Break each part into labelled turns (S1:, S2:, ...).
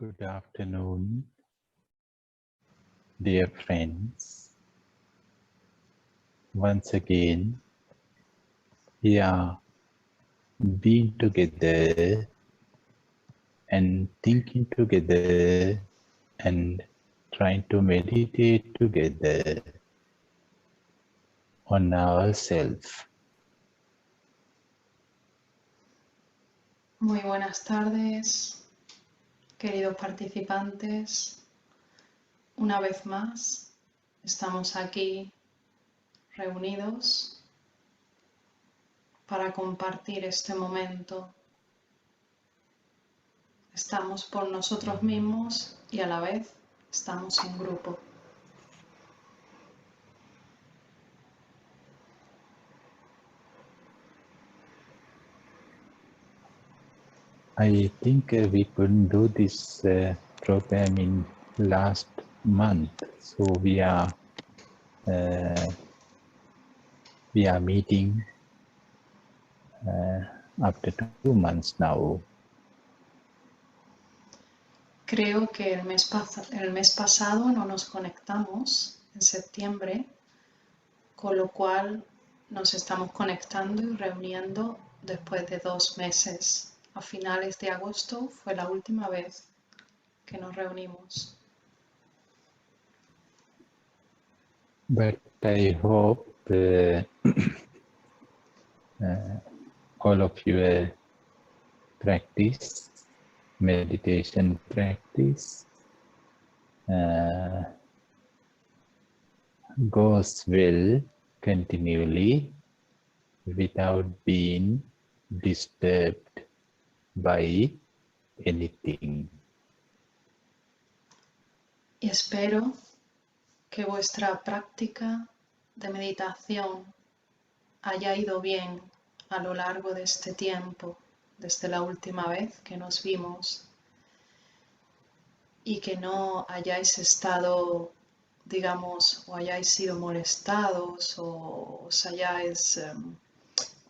S1: Good afternoon, dear friends. Once again, we are being together and thinking together and trying to meditate together on ourselves.
S2: Muy buenas tardes, queridos participantes. Una vez más, estamos aquí reunidos para compartir este momento. Estamos por nosotros mismos y a la vez estamos en grupo.
S1: I think we couldn't do this program in last month, so we are meeting after 2 months now.
S2: Creo que el mes pasado no nos conectamos, en septiembre, con lo cual nos estamos conectando y reuniendo después de 2 meses. A finales de agosto fue la última vez que nos reunimos.
S1: But I hope all of your practice, meditation practice, goes well continually without being disturbed by anything.
S2: Y espero que vuestra práctica de meditación haya ido bien a lo largo de este tiempo, desde la última vez que nos vimos, y que no hayáis estado, digamos, o hayáis sido molestados o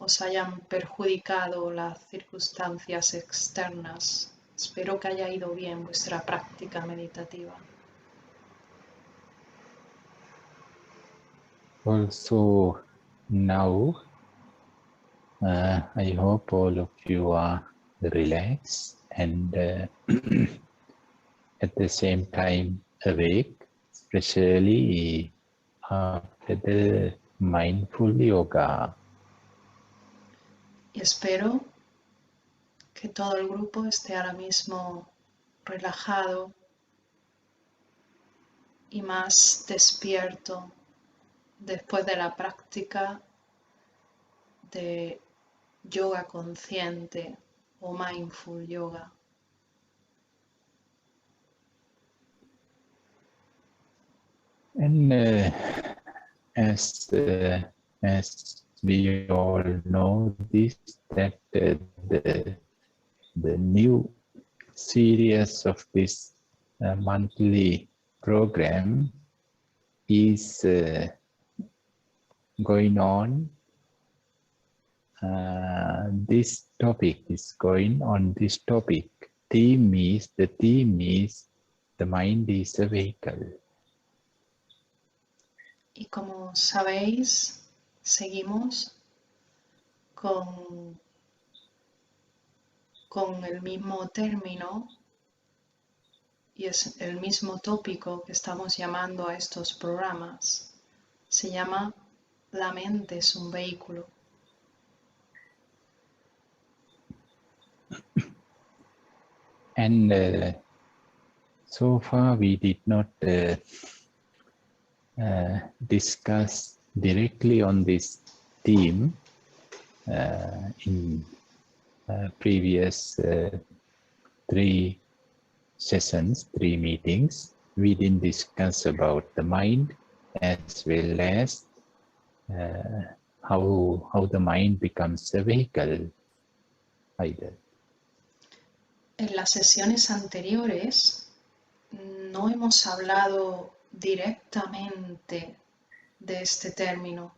S2: os hayan perjudicado las circunstancias externas. Espero que haya ido bien vuestra práctica meditativa.
S1: Also now, I hope all of you are relaxed and at the same time awake, especially after the mindful yoga.
S2: Y espero que todo el grupo esté ahora mismo relajado y más despierto después de la práctica de yoga consciente o mindful yoga.
S1: And as we all know this, that the new series of this monthly program is going on. This topic is going on this topic. The theme is the mind is a vehicle.
S2: Y como sabéis, seguimos con el mismo término y es el mismo tópico que estamos llamando a estos programas. Se llama La mente es un vehículo.
S1: And so far we did not discuss directly on this theme in previous 3 sessions, 3 meetings. We didn't discuss about the mind as well as how the mind becomes a vehicle either.
S2: En las sesiones anteriores no hemos hablado directamente de este término,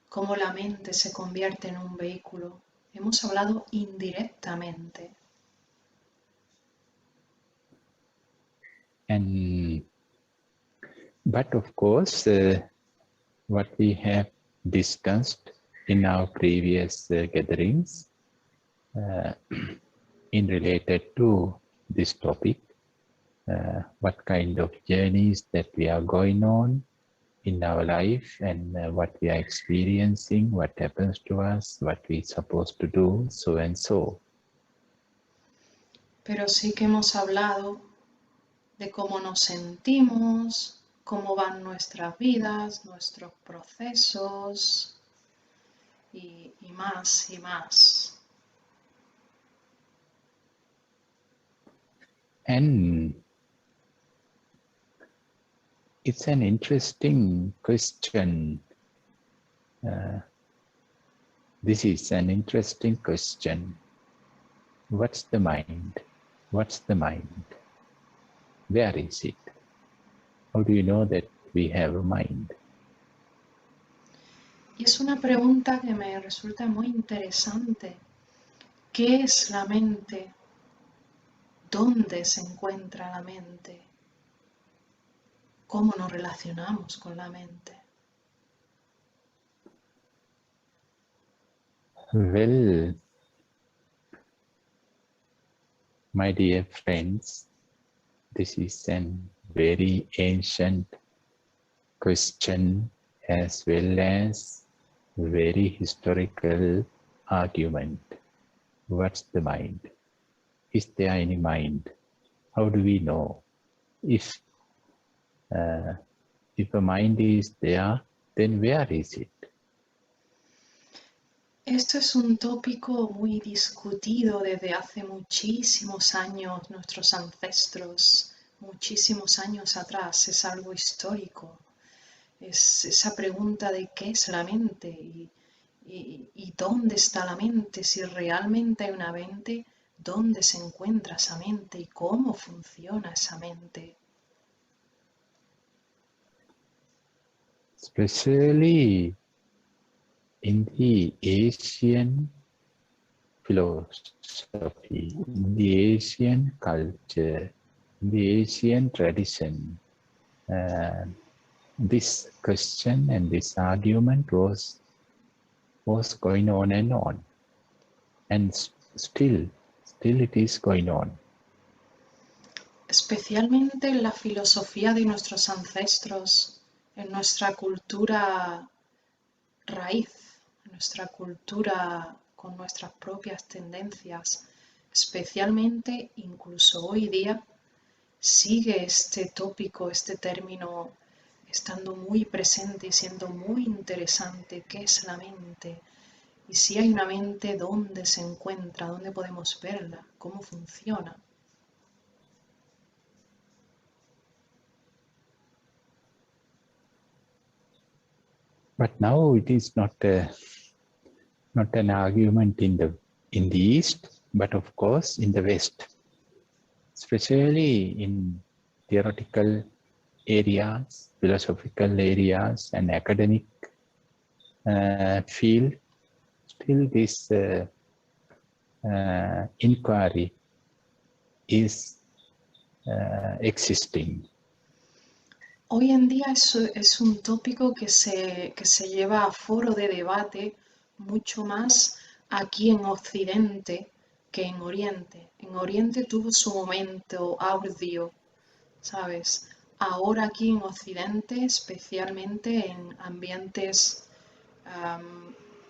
S2: cómo la mente se convierte en un vehículo. Hemos hablado indirectamente.
S1: And but of course, what we have discussed in our previous gatherings in related to this topic, what kind of journeys that we are going on in our life, and what we are experiencing, what happens to us, what we're supposed to do, so and so.
S2: Pero sí que hemos hablado de cómo nos sentimos, cómo van nuestras vidas, nuestros procesos y más y más.
S1: And it's an interesting question. This is an interesting question. What's the mind? What's the mind? Where is it? How do you know that we have a mind?
S2: Y es una pregunta que me resulta muy interesante. ¿Qué es la mente? ¿Dónde se encuentra la mente? ¿Cómo nos relacionamos con la mente?
S1: Well, my dear friends, this is a very ancient question as well as very historical argument. What's the mind? Is there any mind? How do we know? If a mind is there, then where is it?
S2: Esto es un tópico muy discutido desde hace muchísimos años, nuestros ancestros, muchísimos años atrás, es algo histórico. Es esa pregunta de qué es la mente y dónde está la mente, si realmente hay una mente, dónde se encuentra esa mente y cómo funciona esa mente.
S1: Especially in the Asian philosophy, in the Asian culture, in the Asian tradition, this question and this argument was going on, and still it is going on.
S2: Especialmente en la filosofía de nuestros ancestros, en nuestra cultura raíz, en nuestra cultura con nuestras propias tendencias, especialmente incluso hoy día, sigue este tópico, este término estando muy presente y siendo muy interesante. ¿Qué es la mente? Y si hay una mente, ¿dónde se encuentra? ¿Dónde podemos verla? ¿Cómo funciona?
S1: But now it is not an argument in the East, but of course in the West, especially in theoretical areas, philosophical areas, and academic field. Still, this inquiry is existing.
S2: Hoy en día es un tópico que se lleva a foro de debate mucho más aquí en Occidente que en Oriente. En Oriente tuvo su momento audio, ¿sabes? Ahora aquí en Occidente, especialmente en ambientes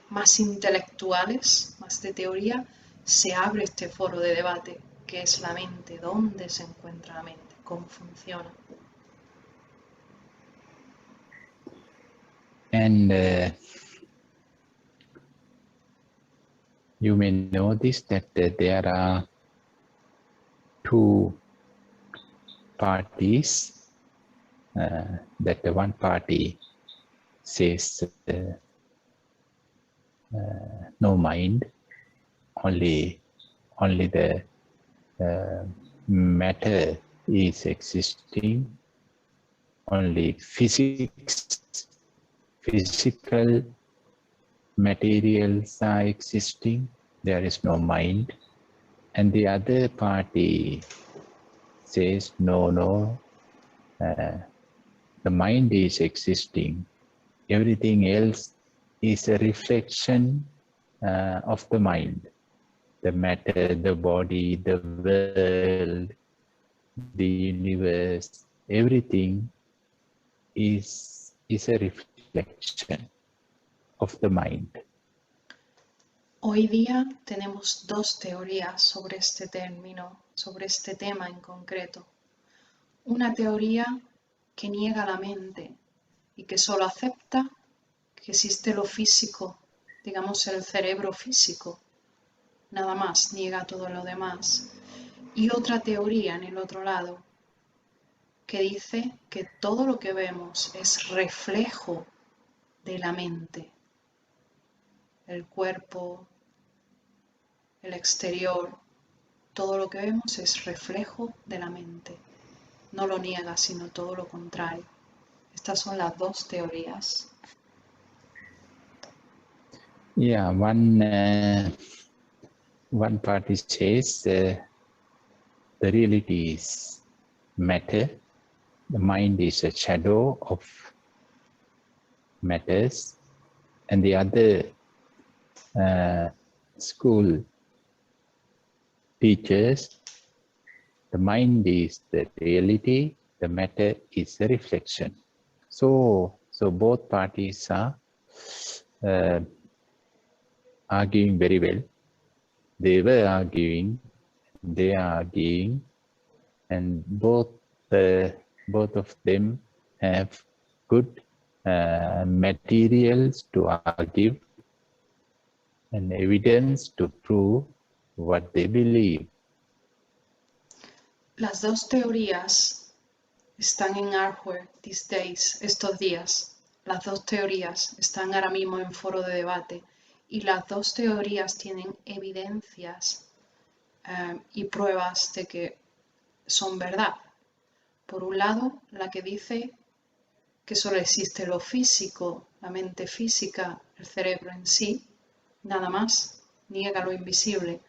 S2: más intelectuales, más de teoría, se abre este foro de debate, que es la mente, dónde se encuentra la mente, cómo funciona.
S1: And you may notice that there are two parties. That the one party says no mind, only the matter is existing, only physical materials are existing, there is no mind. And the other party says no, the mind is existing. Everything else is a reflection of the mind. The matter, the body, the world, the universe, everything is a reflection of the mind.
S2: Hoy día tenemos dos teorías sobre este término, sobre este tema en concreto. Una teoría que niega la mente y que solo acepta que existe lo físico, digamos el cerebro físico, nada más, niega todo lo demás. Y otra teoría en el otro lado que dice que todo lo que vemos es reflejo de la mente, el cuerpo, el exterior, todo lo que vemos es reflejo de la mente. No lo niega, sino todo lo contrario. Estas son las dos teorías.
S1: Yeah, one party says the reality is matter. The mind is a shadow of matters, and the other school teaches the mind is the reality, the matter is a reflection. So both parties are arguing very well. They were arguing, they are arguing, and both of them have good materials to argue and evidence to prove what they believe.
S2: Las dos teorías están en hardware these days, estos días. Las dos teorías están ahora mismo en foro de debate y las dos teorías tienen evidencias y pruebas de que son verdad. Por un lado, la que dice que solo existe lo físico, la mente física, el cerebro en sí, nada más, niega lo invisible.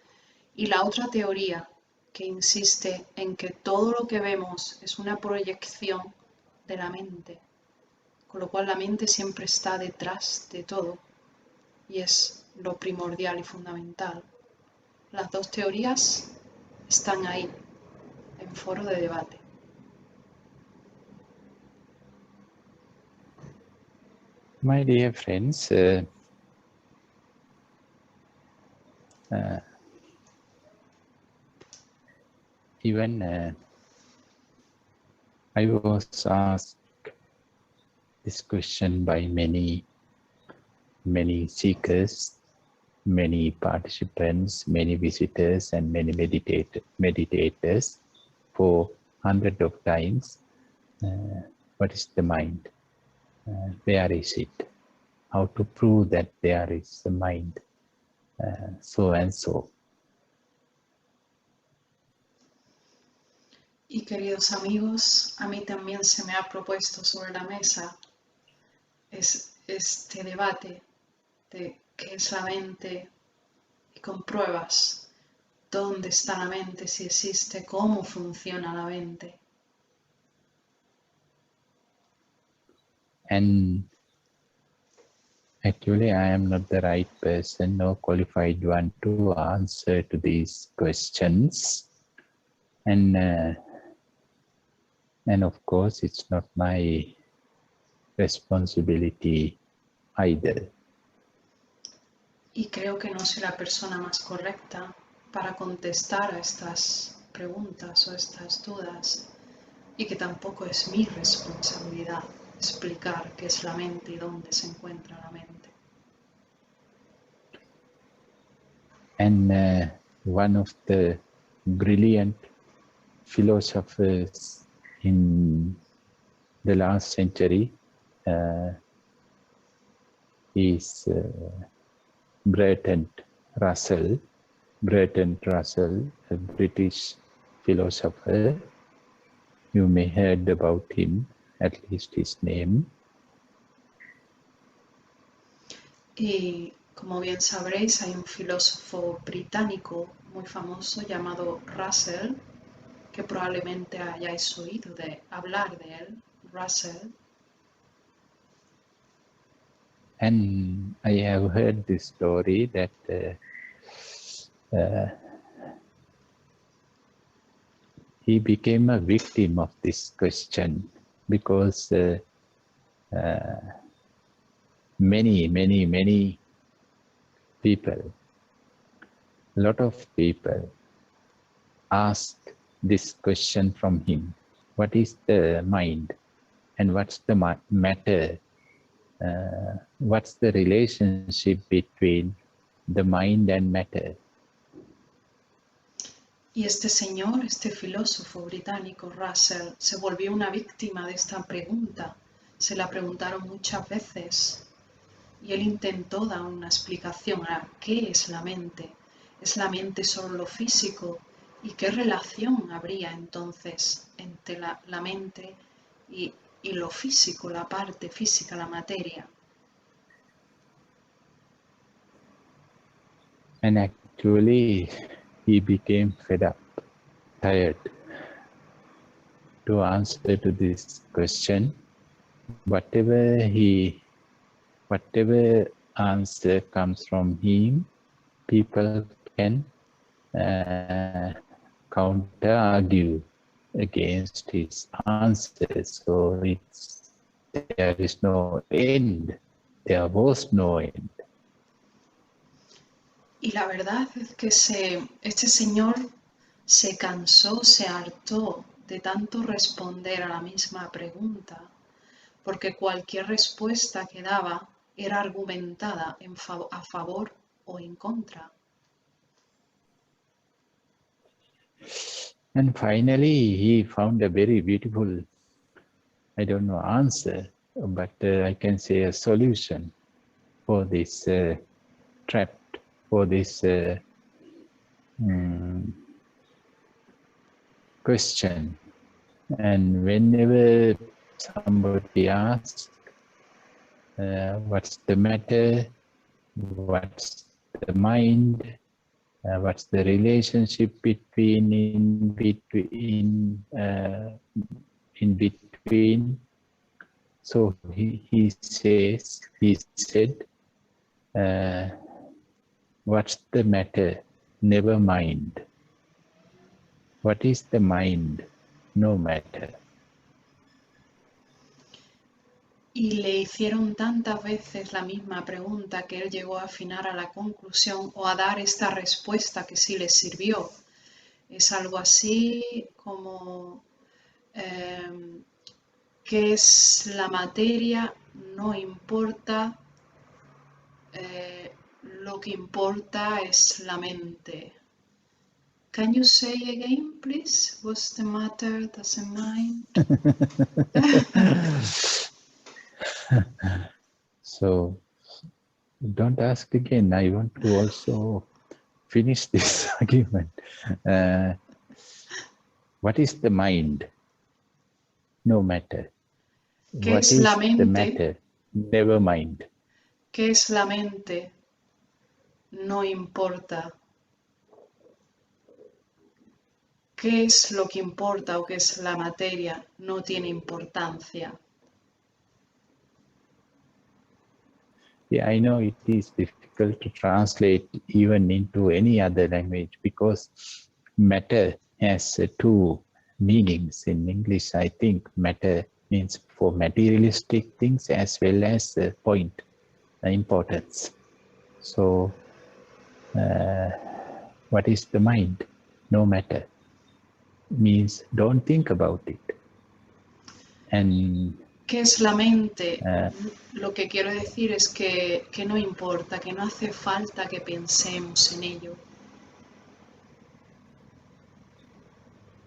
S2: Y la otra teoría que insiste en que todo lo que vemos es una proyección de la mente, con lo cual la mente siempre está detrás de todo y es lo primordial y fundamental. Las dos teorías están ahí, en foro de debate.
S1: My dear friends, even I was asked this question by many seekers, many participants, many visitors, and many meditators for hundreds of times. What is the mind? Where is it? How to prove that there is a mind? So and so.
S2: Y queridos amigos, a mí también se me ha propuesto sobre la mesa este debate de qué es la mente y con pruebas, dónde está la mente, si existe, cómo funciona la mente.
S1: And actually, I am not the right person or qualified one to answer to these questions. And of course, it's not my responsibility either.
S2: Y creo que no soy la persona más correcta para contestar a estas preguntas o estas dudas y que tampoco es mi responsabilidad explicar qué es la mente y dónde se encuentra la mente.
S1: And one of the brilliant philosophers in the last century is Bertrand Russell, a British philosopher. You may heard about him, at least his name.
S2: Y como bien sabréis, hay un filósofo británico muy famoso llamado Russell. que probablemente hayáis oído hablar de él, Russell.
S1: And I have heard this story that he became a victim of this question because many people, a lot of people ask this question from him. What is the mind and what's the matter? What's the relationship between the mind and matter?
S2: Y este señor, este filósofo británico, Russell, se volvió una víctima de esta pregunta. Se la preguntaron muchas veces y él intentó dar una explicación a qué es la mente. ¿Es la mente solo lo físico? ¿Y qué relación habría entonces entre la mente y lo físico, la parte física, la materia?
S1: And actually, he became fed up, tired. To answer to this question, whatever answer comes from him, people can counter argue against his answers. So there is no end. There was no end.
S2: Y la verdad es que este señor se cansó, se hartó de tanto responder a la misma pregunta, porque cualquier respuesta que daba era argumentada a favor o en contra.
S1: And finally, he found a very beautiful, I don't know, answer, but I can say a solution for this trap, for this question. And whenever somebody asks, what's the matter, what's the mind, what's the relationship in between, so he said, what's the matter, never mind. What is the mind? No matter.
S2: Y le hicieron tantas veces la misma pregunta que él llegó a afinar a la conclusión o a dar esta respuesta que sí le sirvió. Es algo así como ¿qué es la materia? No importa, lo que importa es la mente. Can you say again, please? What's the matter? Doesn't mind.
S1: So don't ask again. I want to also finish this argument. What is the mind? No matter.
S2: ¿Qué
S1: What
S2: es
S1: is
S2: la
S1: the
S2: mente?
S1: matter? Never mind.
S2: ¿Qué es la mente? No importa. ¿Qué es lo que importa o qué es la materia? No tiene importancia.
S1: Yeah, I know it is difficult to translate even into any other language because matter has two meanings. In English, I think matter means for materialistic things as well as point, importance. So, what is the mind? No matter. Means don't think about it. And
S2: ¿Qué es la mente? Lo que quiero decir es que no importa, que no hace falta que pensemos en ello.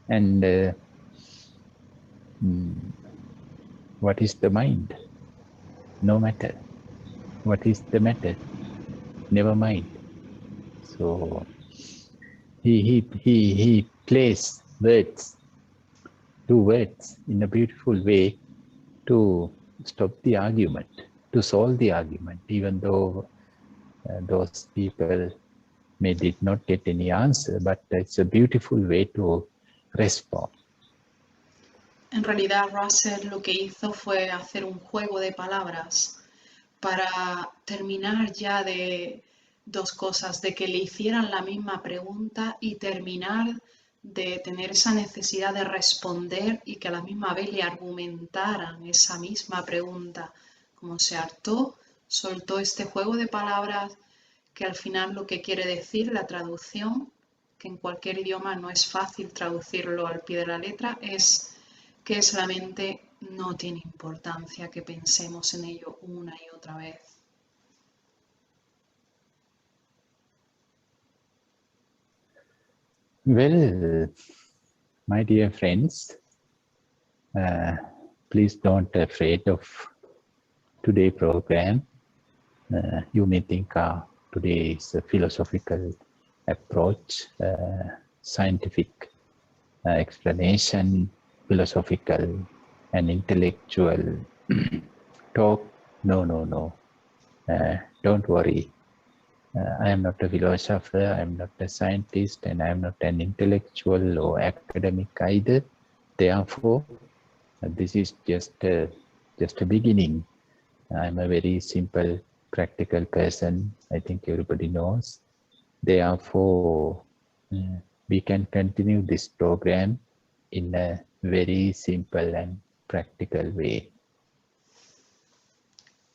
S1: And what is the mind? No matter. What is the matter? Never mind. So he plays words, two words in a beautiful way to stop the argument, to solve the argument, even though those people did not get any answer, but it's a beautiful way to respond.
S2: En realidad, Russell lo que hizo fue hacer un juego de palabras para terminar ya de dos cosas, de que le hicieran la misma pregunta y terminar de tener esa necesidad de responder y que a la misma vez le argumentaran esa misma pregunta. Como se hartó, soltó este juego de palabras que al final lo que quiere decir la traducción, que en cualquier idioma no es fácil traducirlo al pie de la letra, es que es la mente, no tiene importancia que pensemos en ello una y otra vez.
S1: Well, my dear friends, please don't afraid of today's program. You may think today is a philosophical approach, scientific explanation, philosophical and intellectual talk. No. Don't worry. I am not a philosopher, I am not a scientist, and I am not an intellectual or academic either. Therefore, this is just a beginning. I'm a very simple, practical person. I think everybody knows. Therefore, we can continue this program in a very simple and practical way.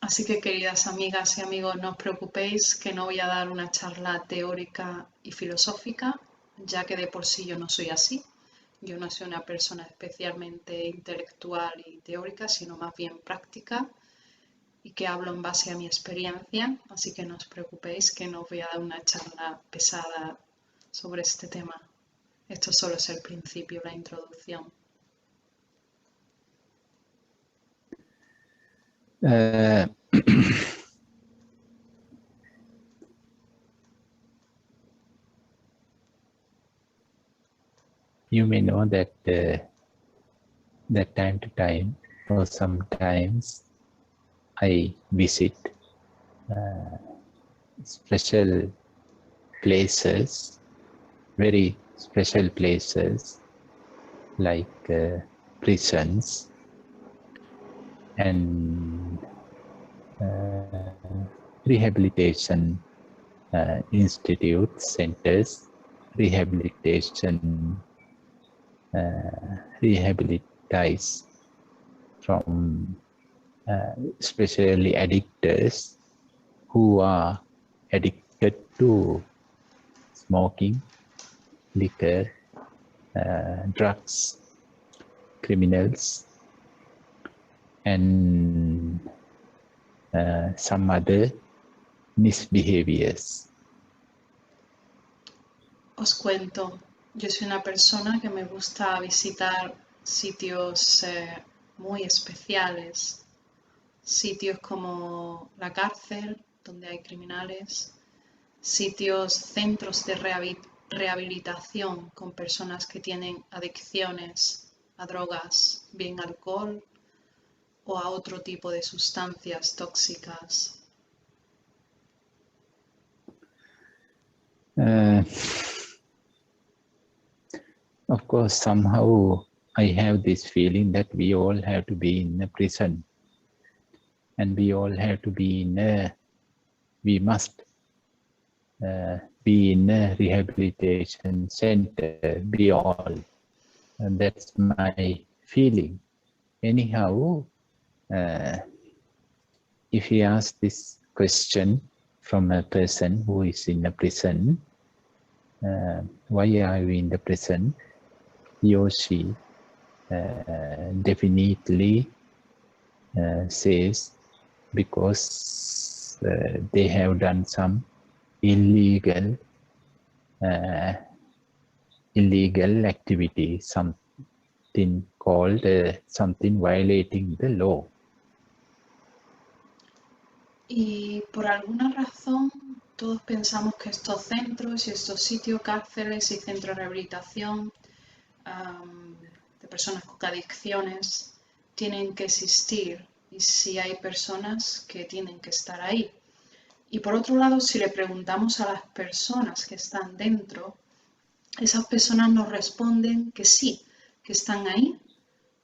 S2: Así que, queridas amigas y amigos, no os preocupéis que no voy a dar una charla teórica y filosófica, ya que de por sí yo no soy así. Yo no soy una persona especialmente intelectual y teórica, sino más bien práctica y que hablo en base a mi experiencia. Así que no os preocupéis que no os voy a dar una charla pesada sobre este tema. Esto solo es el principio, la introducción.
S1: You may know that that time to time, or sometimes, I visit special places, very special places like prisons and rehabilitation institutes, centers, rehabilitize from especially addictors who are addicted to smoking, liquor, drugs, criminals, and some other misbehaviors.
S2: Os cuento, yo soy una persona que me gusta visitar sitios muy especiales, sitios como la cárcel, donde hay criminales, sitios, centros de rehabilitación con personas que tienen adicciones a drogas, bien alcohol o a otro tipo de sustancias tóxicas.
S1: Of course, somehow I have this feeling that we all have to be in a prison, and we all have to be we must be in a rehabilitation center, we all. And that's my feeling. Anyhow, if you ask this question from a person who is in a prison, why are you in the prison? He or she definitely says because they have done some illegal activity, something called something violating the law.
S2: Y por alguna razón todos pensamos que estos centros y estos sitios, cárceles y centros de rehabilitación de personas con adicciones tienen que existir y si hay personas que tienen que estar ahí. Y por otro lado, si le preguntamos a las personas que están dentro, esas personas nos responden que sí, que están ahí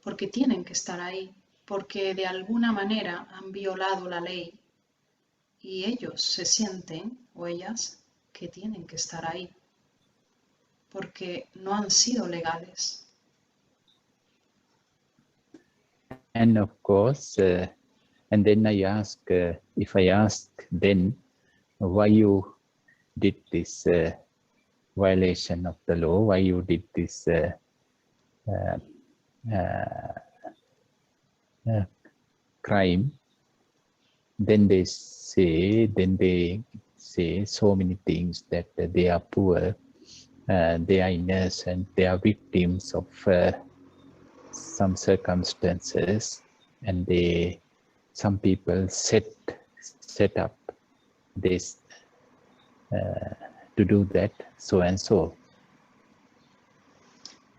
S2: porque tienen que estar ahí, porque de alguna manera han violado la ley y ellos se sienten, o ellas, que tienen que estar ahí, porque no han sido legales.
S1: And of course, and then I ask, if I ask then why you did this violation of the law, why you did this crime, then they say so many things that they are poor, they are innocent, they are victims of some circumstances, and some people set up this to do that, so and so.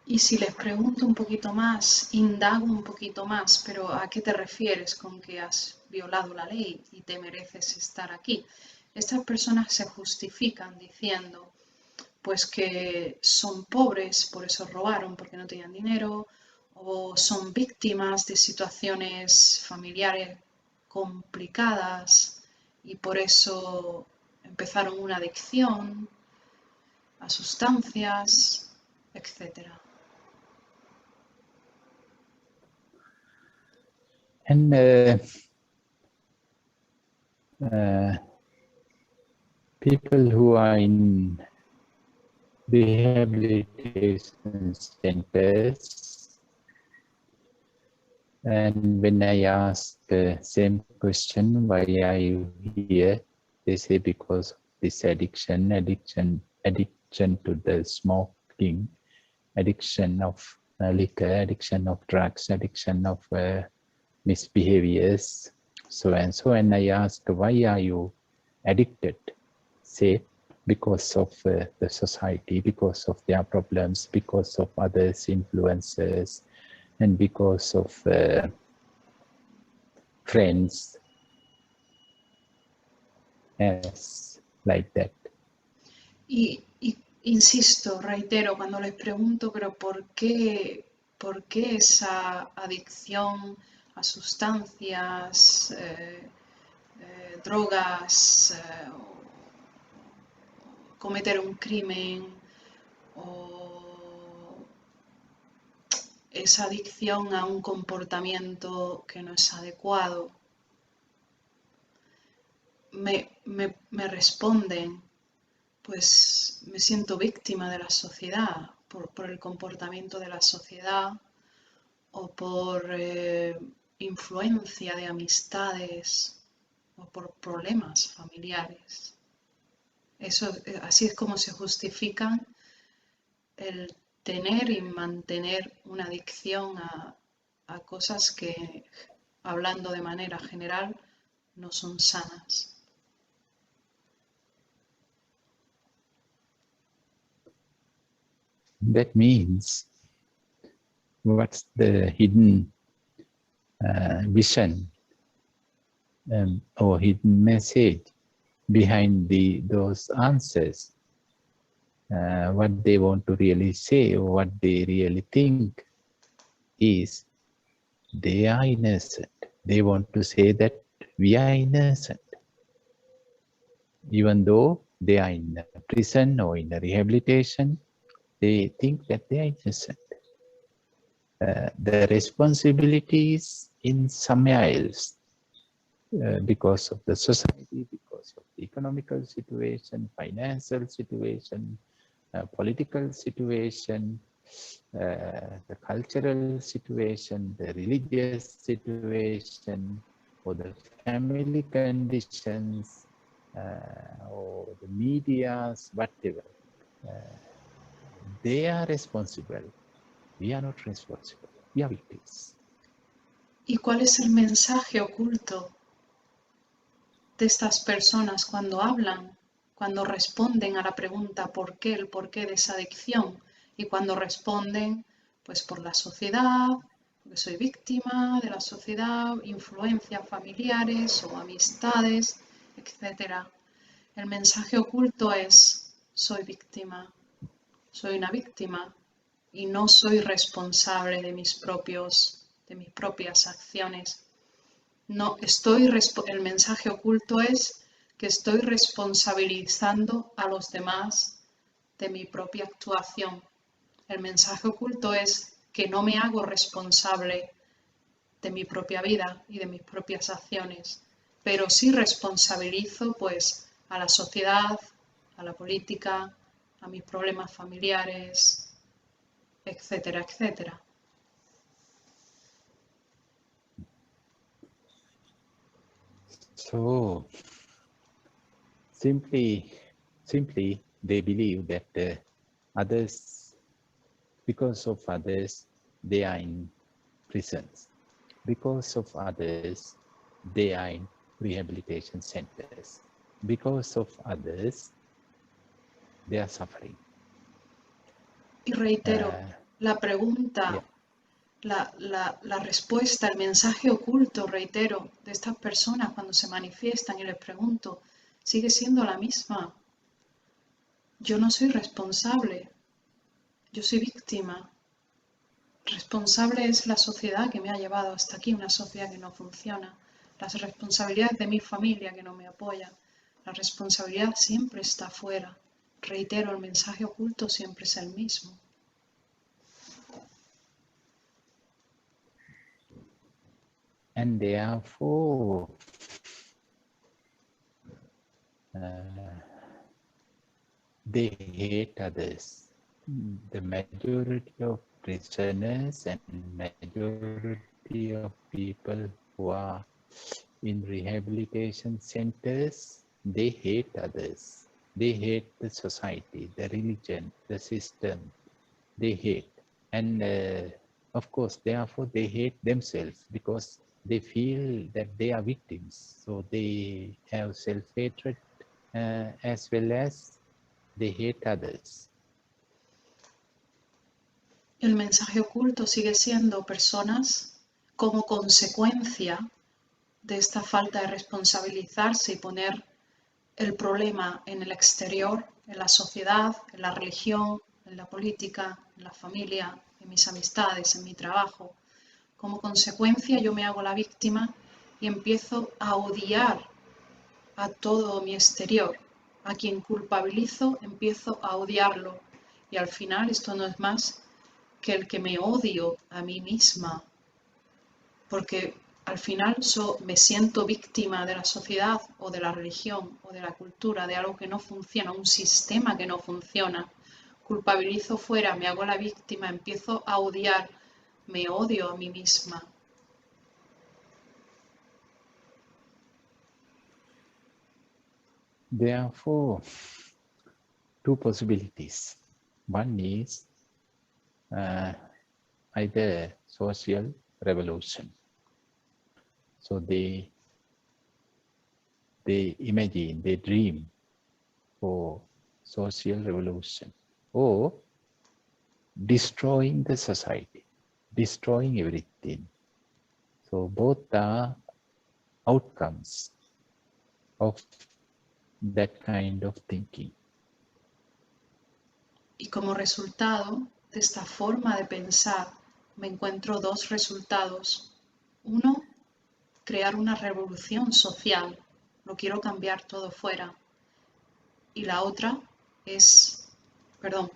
S2: Y si les pregunto un poquito más, indago un poquito más, pero ¿a qué te refieres con que has violado la ley y te mereces estar aquí? Estas personas se justifican diciendo, pues que son pobres, por eso robaron, porque no tenían dinero, o son víctimas de situaciones familiares complicadas y por eso empezaron una adicción a sustancias, etcétera.
S1: And people who are in rehabilitation centers, and when I ask the same question, why are you here? They say because of this addiction to the smoking, addiction of liquor, addiction of drugs, addiction of misbehaviors, so and so. And I ask, why are you addicted? Say, because of the society, because of their problems, because of others' influences, and because of friends, as like that.
S2: Y insisto, reitero, cuando les pregunto, pero ¿por qué esa adicción a sustancias, drogas, cometer un crimen o esa adicción a un comportamiento que no es adecuado? Me responden, pues me siento víctima de la sociedad, por el comportamiento de la sociedad o por influencia de amistades o por problemas familiares. Así es como se justifican el tener y mantener una adicción a cosas que, hablando de manera general, no son sanas.
S1: That means, what's the hidden vision or hidden message behind those answers? What they want to really say, or what they really think is they are innocent. They want to say that we are innocent. Even though they are in a prison or in a rehabilitation, they think that they are innocent. The responsibility is in somewhere else, because of the society, because of the economical situation, financial situation, political situation, the cultural situation, the religious situation, or the family conditions, or the medias, whatever. They are responsible. We are not responsible. We are victims.
S2: ¿Y cuál es el mensaje oculto de estas personas cuando hablan, cuando responden a la pregunta ¿por qué? El porqué de esa adicción, y cuando responden pues por la sociedad, porque soy víctima de la sociedad, influencias familiares o amistades, etc. El mensaje oculto es soy víctima, soy una víctima y no soy responsable de mis propias acciones. No estoy, el mensaje oculto es que estoy responsabilizando a los demás de mi propia actuación. El mensaje oculto es que no me hago responsable de mi propia vida y de mis propias acciones, pero sí responsabilizo pues a la sociedad, a la política, a mis problemas familiares, etcétera, etcétera.
S1: So simply they believe that others, because of others, they are in prisons. Because of others, they are in rehabilitation centers. Because of others, they are suffering.
S2: Y reitero, la pregunta,
S1: Yeah.
S2: la respuesta, el mensaje oculto, reitero, de estas personas cuando se manifiestan y les pregunto, sigue siendo la misma. Yo no soy responsable, yo soy víctima. Responsable es la sociedad que me ha llevado hasta aquí, una sociedad que no funciona. Las responsabilidades de mi familia que no me apoya. La responsabilidad siempre está afuera. Reitero, el mensaje oculto siempre es el mismo.
S1: And therefore, they hate others. The majority of prisoners and majority of people who are in rehabilitation centers, they hate others. They hate the society, the religion, the system. They hate. And of course, therefore, they hate themselves because they feel that they are victims. So they have self-hatred as well as they hate others.
S2: El mensaje oculto sigue siendo personas como consecuencia de esta falta de responsabilizarse y poner el problema en el exterior, en la sociedad, en la religión, en la política, en la familia, en mis amistades, en mi trabajo. Como consecuencia yo me hago la víctima y empiezo a odiar a todo mi exterior. A quien culpabilizo empiezo a odiarlo y al final esto no es más que el que me odio a mí misma, porque al final me siento víctima de la sociedad o de la religión o de la cultura, de algo que no funciona, un sistema que no funciona. Culpabilizo fuera, me hago la víctima, empiezo a odiar, me odio a mí misma.
S1: Therefore, two possibilities. One is either social revolution. So they imagine, they dream for social revolution, or destroying the society, destroying everything. So both are outcomes of that kind of thinking.
S2: Y como resultado de esta forma de pensar, me encuentro dos resultados. Uno, crear una revolución social. Lo quiero cambiar todo fuera. Y la otra es, perdón,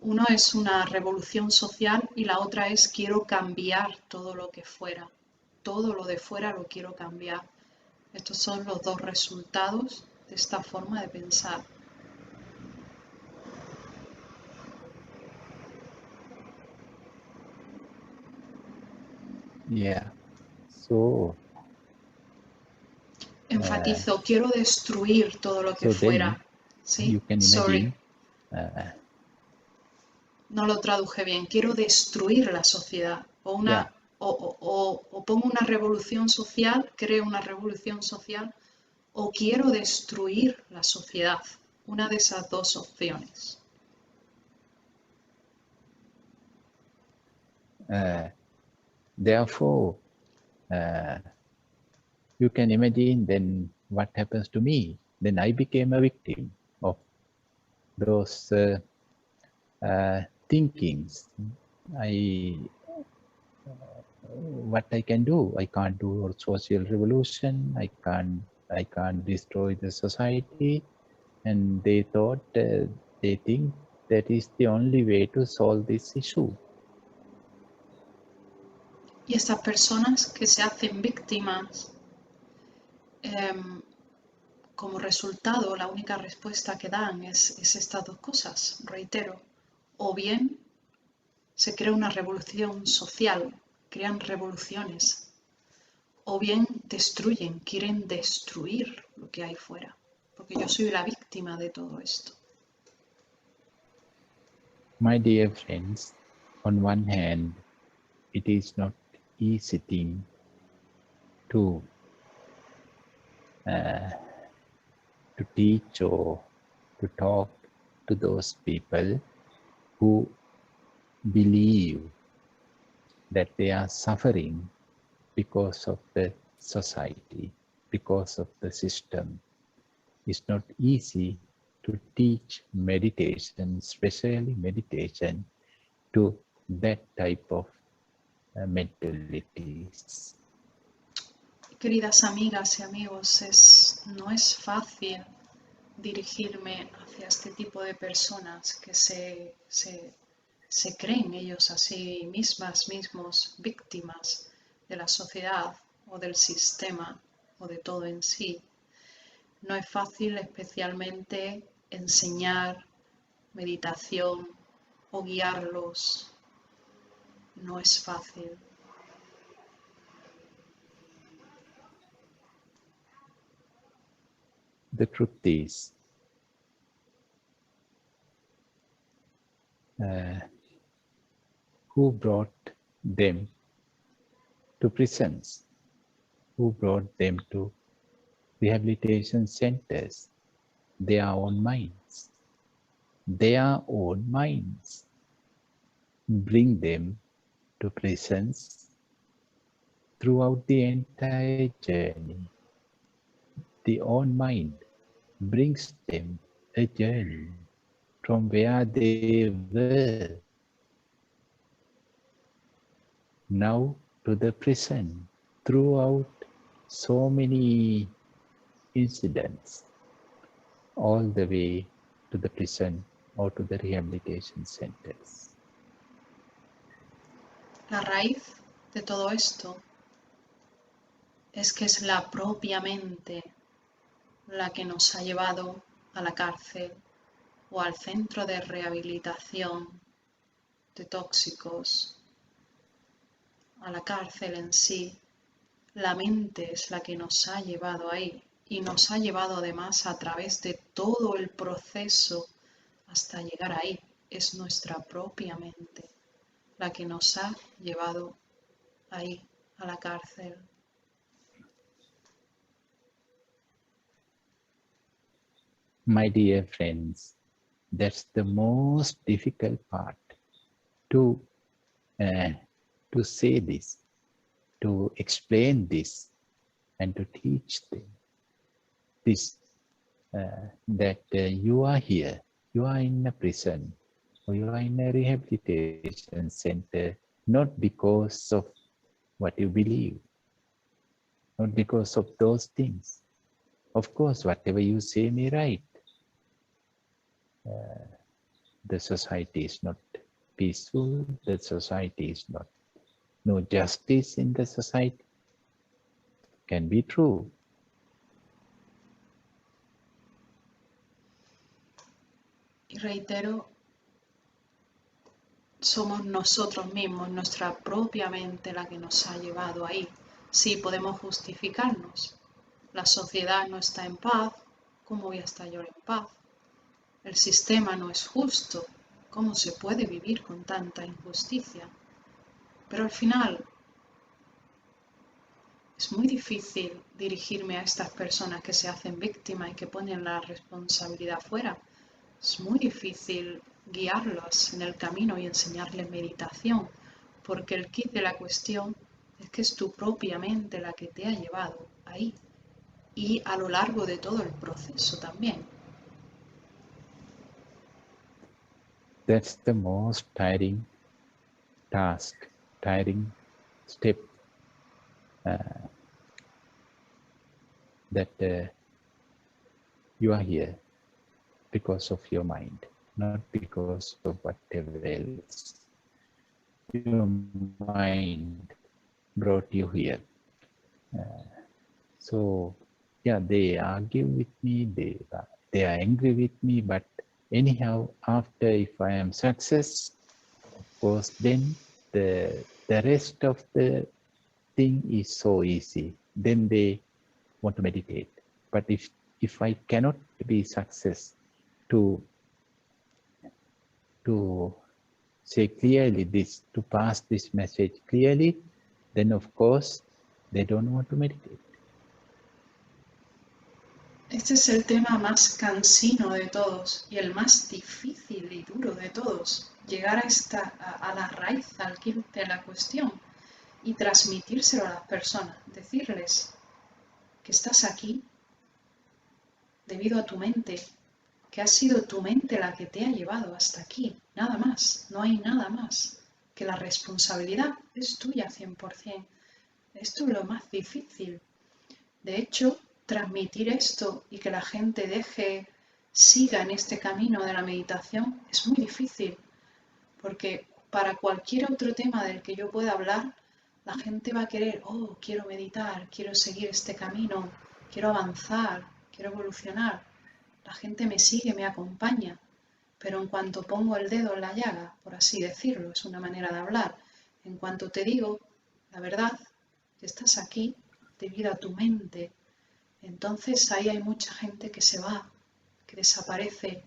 S2: uno es una revolución social y la otra es quiero cambiar todo lo que fuera. Todo lo de fuera lo quiero cambiar. Estos son los dos resultados de esta forma de pensar.
S1: Yeah. So
S2: Enfatizo, quiero destruir todo lo que
S1: so then
S2: fuera. ¿Sí?
S1: you can
S2: Sorry,
S1: imagine.
S2: no lo traduje bien. Quiero destruir la sociedad.
S1: Yeah.
S2: O pongo una revolución social, creo una revolución social, o quiero destruir la sociedad. Una de esas dos opciones.
S1: Therefore, you can imagine then what happens to me. Then I became a victim of those thinkings. What I can do? I can't do a social revolution. I can't destroy the society. And they thought, they think that is the only way to solve this issue.
S2: Y estas personas que se hacen víctimas, como resultado, la única respuesta que dan es estas dos cosas, reitero. O bien se crea una revolución social, crean revoluciones, o bien destruyen, quieren destruir lo que hay fuera, porque yo soy la víctima de todo esto.
S1: My dear friends, on one hand, it is not easy thing to teach or to talk to those people who believe that they are suffering because of the society, because of the system. It's not easy to teach meditation, especially meditation, to that type of mentalities.
S2: Queridas amigas y amigos, no es fácil dirigirme hacia este tipo de personas que se creen ellos a sí mismos víctimas de la sociedad o del sistema o de todo en sí. No es fácil especialmente enseñar meditación o guiarlos. No es fácil.
S1: The truth is, who brought them to prisons? Who brought them to rehabilitation centers? Their own minds. Their own minds bring them to prisons throughout the entire journey. The own mind brings them a journey from where they were now to the prison throughout so many incidents, all the way to the prison or to the rehabilitation centers.
S2: La raíz de todo esto es que es la propia mente la que nos ha llevado a la cárcel o al centro de rehabilitación de tóxicos, a la cárcel en sí. La mente es la que nos ha llevado ahí y nos ha llevado además a través de todo el proceso hasta llegar ahí. Es nuestra propia mente la que nos ha llevado ahí, a la cárcel.
S1: My dear friends, that's the most difficult part to say this, to explain this, and to teach them this, that you are here, you are in a prison, or you are in a rehabilitation center, not because of what you believe, not because of those things. Of course, whatever you say may right. The society is not peaceful, the society is not, no justice in the society. Can be true.
S2: Y reitero, somos nosotros mismos, nuestra propia mente la que nos ha llevado ahí. Sí, podemos justificarnos. La sociedad no está en paz, ¿cómo voy a estar yo en paz? El sistema no es justo, ¿cómo se puede vivir con tanta injusticia? Pero al final es muy difícil dirigirme a estas personas que se hacen víctimas y que ponen la responsabilidad fuera. Es muy difícil guiarlos en el camino y enseñarles meditación, porque el kit de la cuestión es que es tu propia mente la que te ha llevado ahí y a lo largo de todo el proceso también.
S1: That's the most tiring task, tiring step that you are here because of your mind, not because of whatever else. Your mind brought you here. So, yeah, they argue with me, they are angry with me, but anyhow, after if I am success, of course, then the rest of the thing is so easy. Then they want to meditate. But if I cannot be success to say clearly this, to pass this message clearly, then of course they don't want to meditate.
S2: Este es el tema más cansino de todos y el más difícil y duro de todos. Llegar a la raíz, al quid de la cuestión y transmitírselo a las personas. Decirles que estás aquí debido a tu mente, que ha sido tu mente la que te ha llevado hasta aquí. Nada más, no hay nada más. Que la responsabilidad es tuya 100%. Esto es lo más difícil. De hecho, transmitir esto y que la gente siga en este camino de la meditación es muy difícil, porque para cualquier otro tema del que yo pueda hablar, la gente va a querer, oh, quiero meditar, quiero seguir este camino, quiero avanzar, quiero evolucionar. La gente me sigue, me acompaña, pero en cuanto pongo el dedo en la llaga, por así decirlo, es una manera de hablar, en cuanto te digo la verdad, que estás aquí debido a tu mente, entonces ahí hay mucha gente que se va, que desaparece,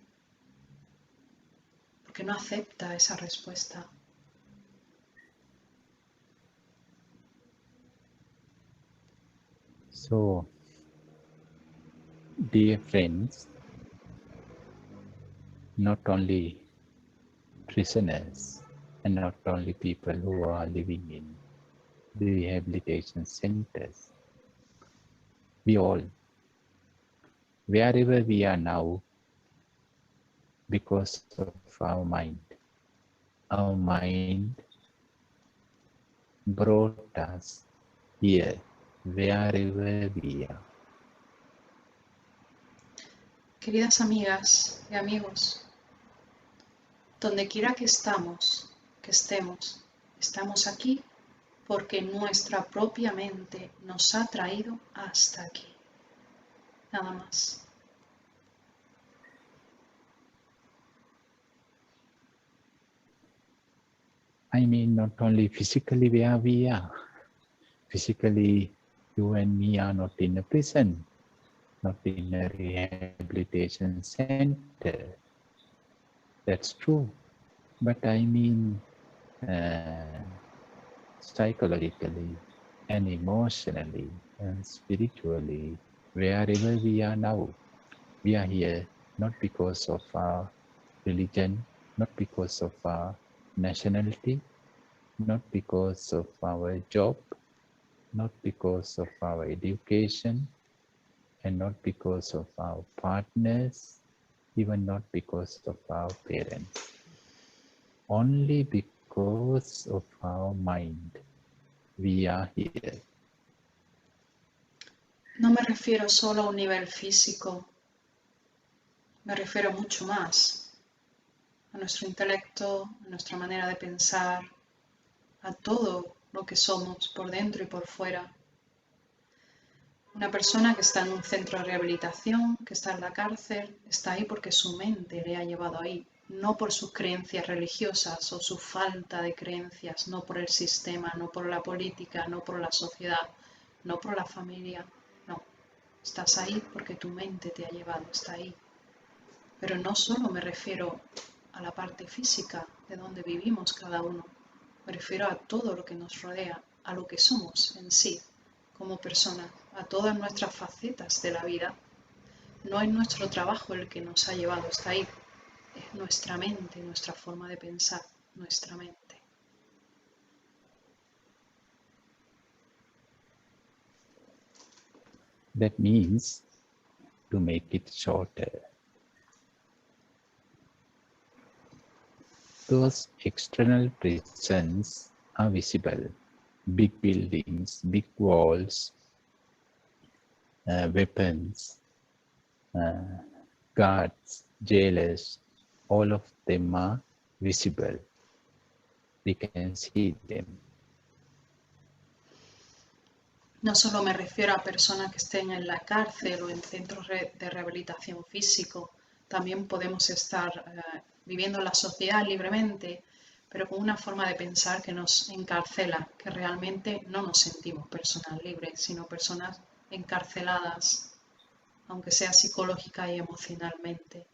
S2: porque no acepta esa respuesta.
S1: So, dear friends, not only prisoners and not only people who are living in the rehabilitation centers, we all, wherever we are now, because of our mind brought us here, wherever we are.
S2: Queridas amigas y amigos, donde quiera que estemos, estamos aquí porque nuestra propia mente nos ha traído hasta aquí. Nada más.
S1: I mean, not only physically where we are. Physically, you and me are not in a prison, not in a rehabilitation center. That's true. But I mean, psychologically and emotionally and spiritually, wherever we are now, we are here not because of our religion, not because of our nationality, not because of our job, not because of our education, and not because of our partners, even not because of our parents. Only because of our mind, we are here.
S2: No me refiero solo a un nivel físico, me refiero mucho más a nuestro intelecto, a nuestra manera de pensar, a todo lo que somos por dentro y por fuera. Una persona que está en un centro de rehabilitación, que está en la cárcel, está ahí porque su mente le ha llevado ahí, no por sus creencias religiosas o su falta de creencias, no por el sistema, no por la política, no por la sociedad, no por la familia, no. Estás ahí porque tu mente te ha llevado, está ahí. Pero no solo me refiero a la parte física de donde vivimos cada uno, me refiero a todo lo que nos rodea, a lo que somos en sí, como personas, a todas nuestras facetas de la vida. No es nuestro trabajo el que nos ha llevado hasta ahí, es nuestra mente, nuestra forma de pensar, nuestra mente.
S1: That means, to make it shorter, those external prisons are visible. Big buildings, big walls, weapons, guards, jailers, all of them are visible. We can see them.
S2: No solo me refiero a personas que estén en la cárcel o en centros de rehabilitación físico, también podemos estar viviendo en la sociedad libremente, pero con una forma de pensar que nos encarcela, que realmente no nos sentimos personas libres, sino personas encarceladas, aunque sea psicológica y emocionalmente.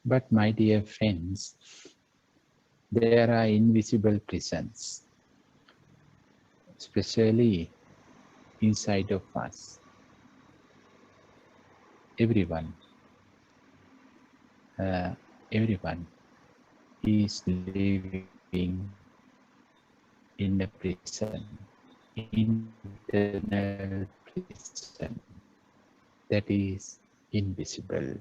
S1: But my dear friends, there are invisible prisons, especially inside of us. Everyone is living in a prison, internal prison that is invisible.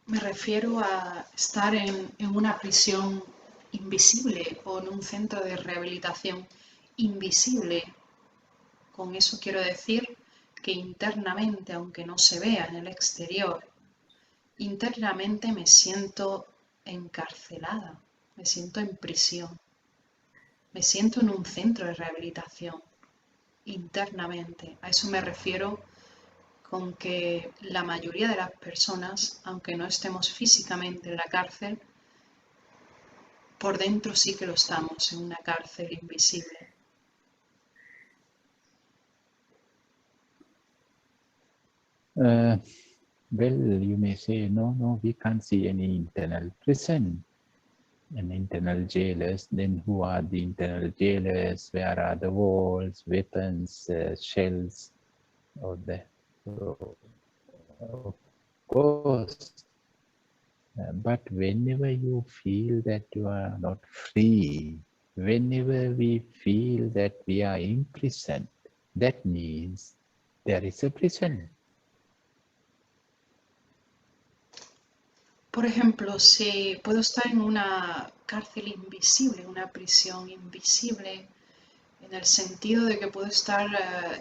S2: Me refiero a estar en una prisión invisible o en un centro de rehabilitación invisible. Con eso quiero decir que internamente, aunque no se vea en el exterior, internamente me siento encarcelada, me siento en prisión, me siento en un centro de rehabilitación, internamente. A eso me refiero con que la mayoría de las personas, aunque no estemos físicamente en la cárcel, por dentro sí que lo estamos, en una cárcel invisible.
S1: Well, you may say, no, we can't see any internal prison and internal jailers. Then who are the internal jailers? Where are the walls, weapons, shells? Of course. But whenever you feel that you are not free, whenever we feel that we are imprisoned, that means there is a prison.
S2: Por ejemplo, si puedo estar en una cárcel invisible, una prisión invisible, en el sentido de que puedo estar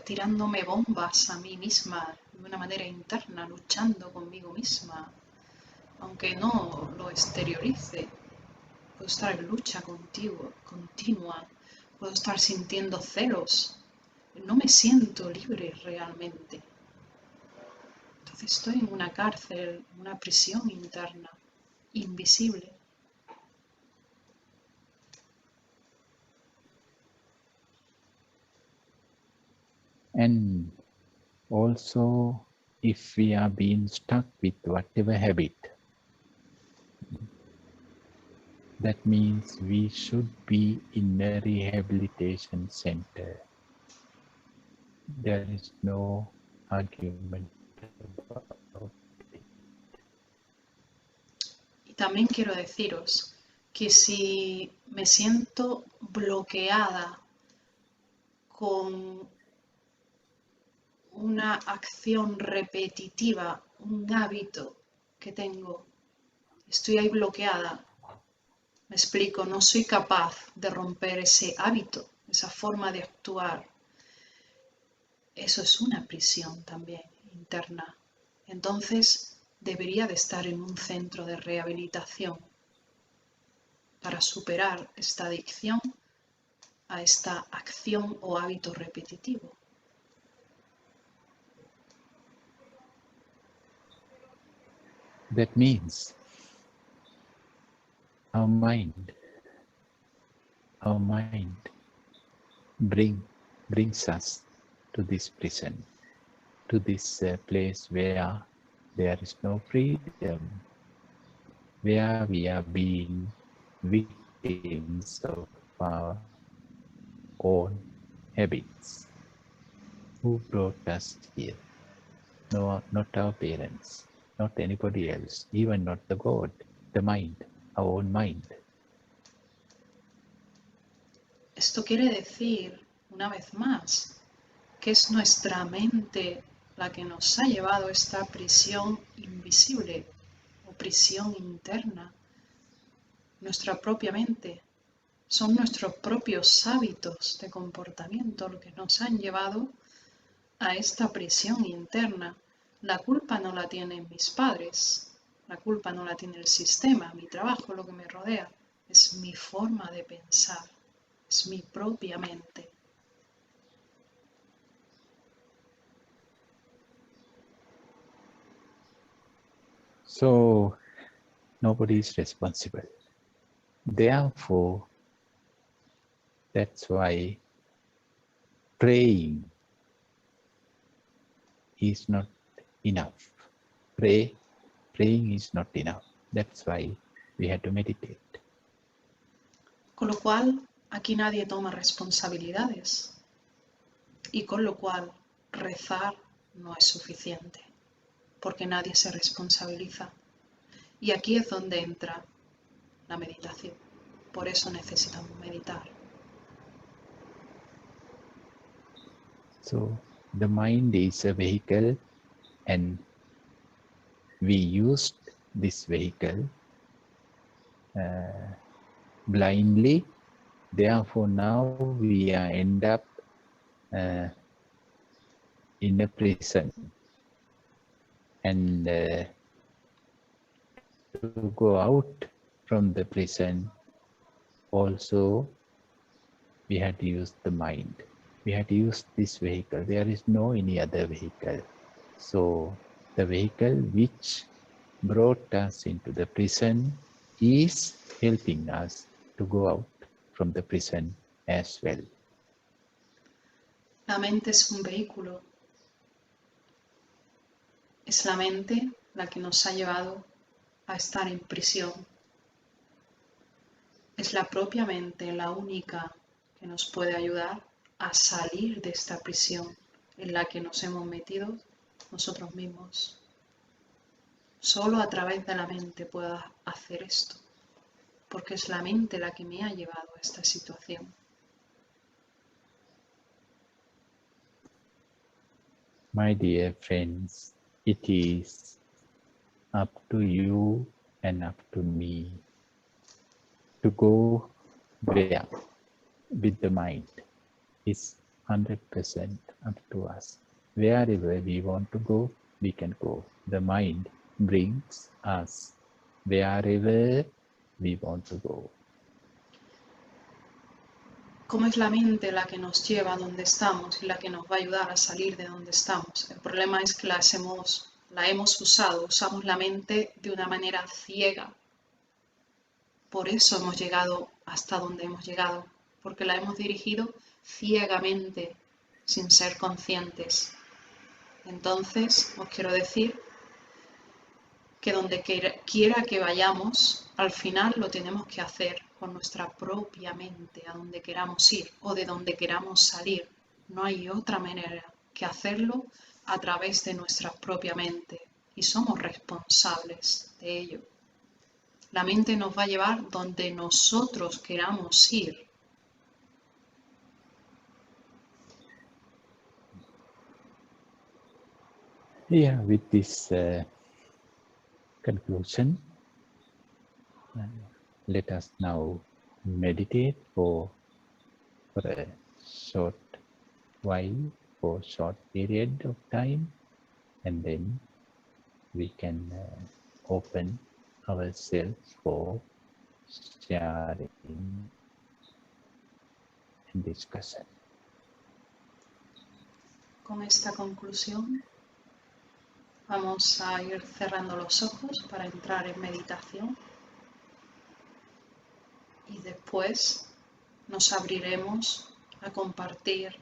S2: tirándome bombas a mí misma de una manera interna, luchando conmigo misma, aunque no lo exteriorice. Puedo estar en lucha continua, puedo estar sintiendo celos. No me siento libre realmente. Entonces estoy en una cárcel, en una prisión interna, invisible.
S1: And also, if we are being stuck with whatever habit, that means we should be in a rehabilitation center. There is no argument about it.
S2: Y también quiero deciros que si me siento bloqueada con una acción repetitiva, un hábito que tengo, estoy ahí bloqueada, me explico, no soy capaz de romper ese hábito, esa forma de actuar. Eso es una prisión también interna. Entonces debería de estar en un centro de rehabilitación para superar esta adicción a esta acción o hábito repetitivo.
S1: That means our mind brings us to this prison, to this place where there is no freedom, where we are being victims of our own habits. Who brought us here? No, not our parents, not anybody else, even not the God, the mind, our own mind.
S2: Esto quiere decir, una vez más, que es nuestra mente la que nos ha llevado a esta prisión invisible o prisión interna. Nuestra propia mente. Son nuestros propios hábitos de comportamiento los que nos han llevado a esta prisión interna. La culpa no la tienen mis padres, la culpa no la tiene el sistema, mi trabajo, lo que me rodea. Es mi forma de pensar, es mi propia mente.
S1: So nobody is responsible. Therefore, that's why praying is not enough. Praying is not enough. That's why we have to meditate.
S2: Con lo cual, aquí nadie toma responsabilidades. Y con lo cual, rezar no es suficiente, porque nadie se responsabiliza. Y aquí es donde entra la meditación. Por eso necesitamos meditar.
S1: So the mind is a vehicle, and we used this vehicle blindly. Therefore, now we are end up in a prison, and to go out from the prison, also we had to use the mind. We had to use this vehicle. There is no any other vehicle. So the vehicle which brought us into the prison is helping us to go out from the prison as well.
S2: La mente es un vehículo. Es la mente la que nos ha llevado a estar en prisión. Es la propia mente la única que nos puede ayudar a salir de esta prisión en la que nos hemos metido nosotros mismos. Solo a través de la mente puedo hacer esto, porque es la mente la que me ha llevado a esta situación.
S1: My dear friends, it is up to you and up to me to go where with the mind. It's 100% up to us. Wherever we want to go, we can go. The mind brings us wherever we want to go.
S2: ¿Cómo es la mente la que nos lleva a donde estamos y la que nos va a ayudar a salir de donde estamos? El problema es que la hemos usado, usamos la mente de una manera ciega. Por eso hemos llegado hasta donde hemos llegado, porque la hemos dirigido ciegamente, sin ser conscientes. Entonces, os quiero decir que donde quiera que vayamos, al final lo tenemos que hacer con nuestra propia mente, a donde queramos ir o de donde queramos salir. No hay otra manera que hacerlo a través de nuestra propia mente y somos responsables de ello. La mente nos va a llevar donde nosotros queramos ir.
S1: Yeah, with this conclusion, let us now meditate for a short while, for a short period of time, and then we can open ourselves for sharing and discussion.
S2: Con esta conclusión vamos a ir cerrando los ojos para entrar en meditación y después nos abriremos a compartir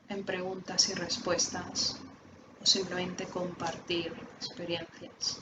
S2: en preguntas y respuestas o simplemente compartir experiencias.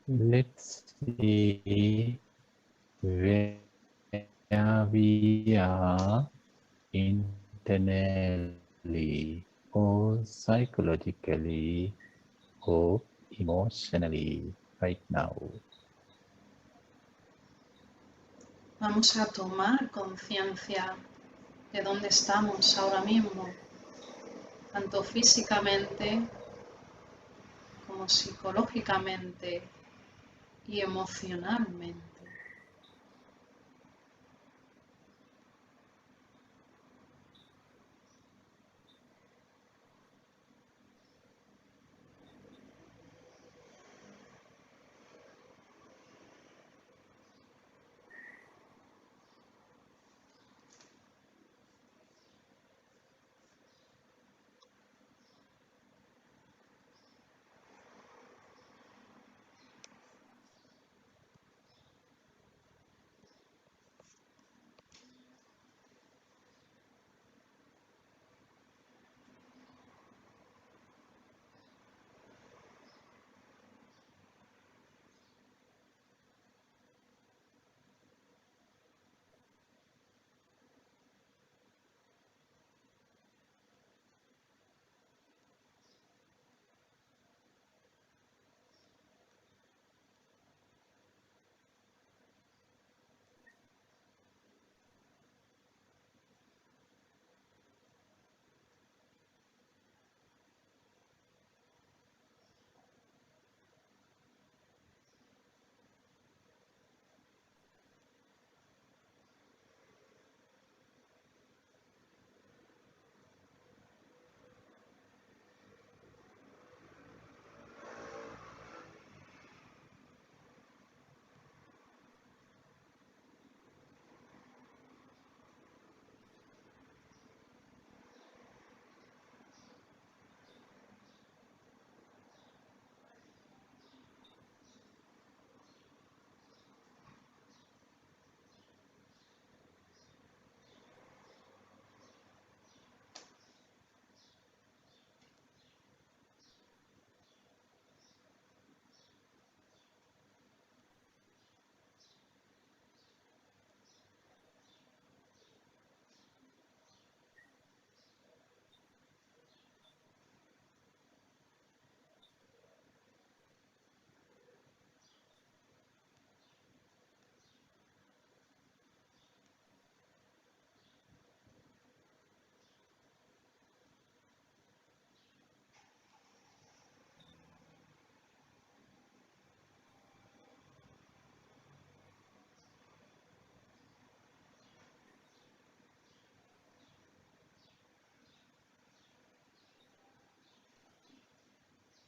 S1: let's see where we are internally or psychologically or emotionally right now.
S2: Vamos a tomar conciencia de dónde estamos ahora mismo, tanto físicamente como psicológicamente y emocionalmente.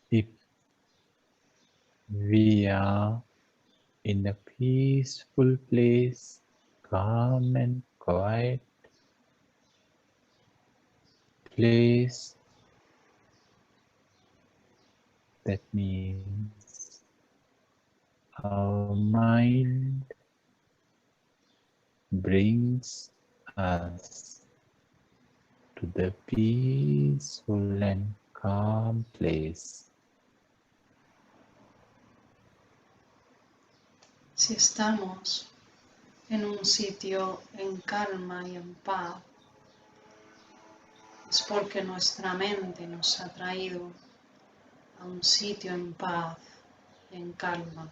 S1: If we are in a peaceful place, calm and quiet place, that means our mind brings us to the peaceful and calm place.
S2: Si estamos en un sitio en calma y en paz, es porque nuestra mente nos ha traído a un sitio en paz y en calma.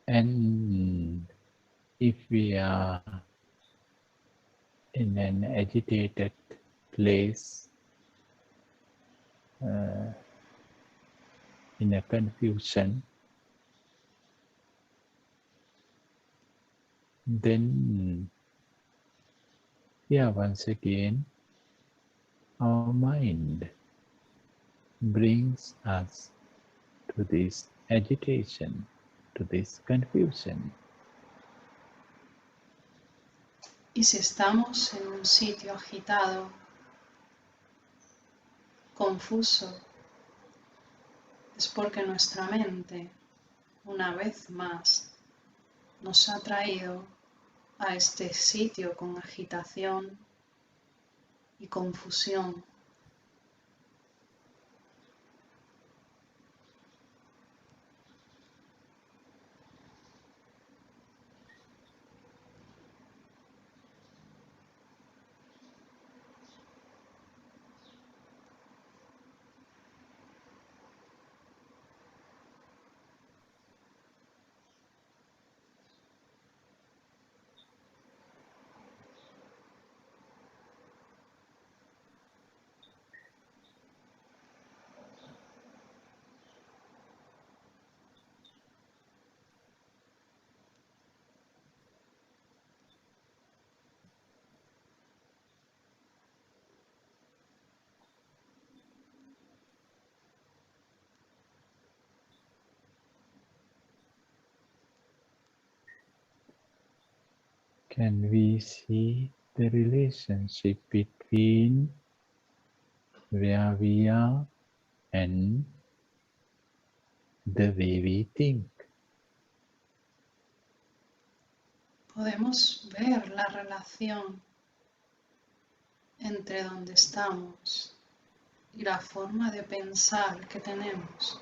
S1: And if we are in an agitated place, in a confusion, then here once again our mind brings us to this agitation, to this confusion.
S2: Y si estamos en un sitio agitado, confuso, es porque nuestra mente, una vez más, nos ha traído a este sitio con agitación y confusión.
S1: Can we see the relationship between where we are and the way we think?
S2: Podemos ver la relación entre donde estamos y la forma de pensar que tenemos.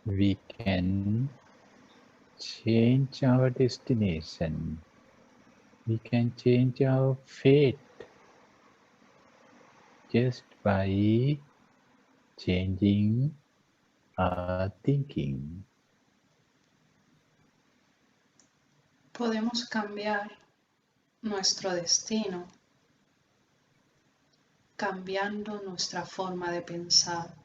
S1: We can change our destination. We can change our fate just by changing our thinking.
S2: Podemos cambiar nuestro destino cambiando nuestra forma de pensar.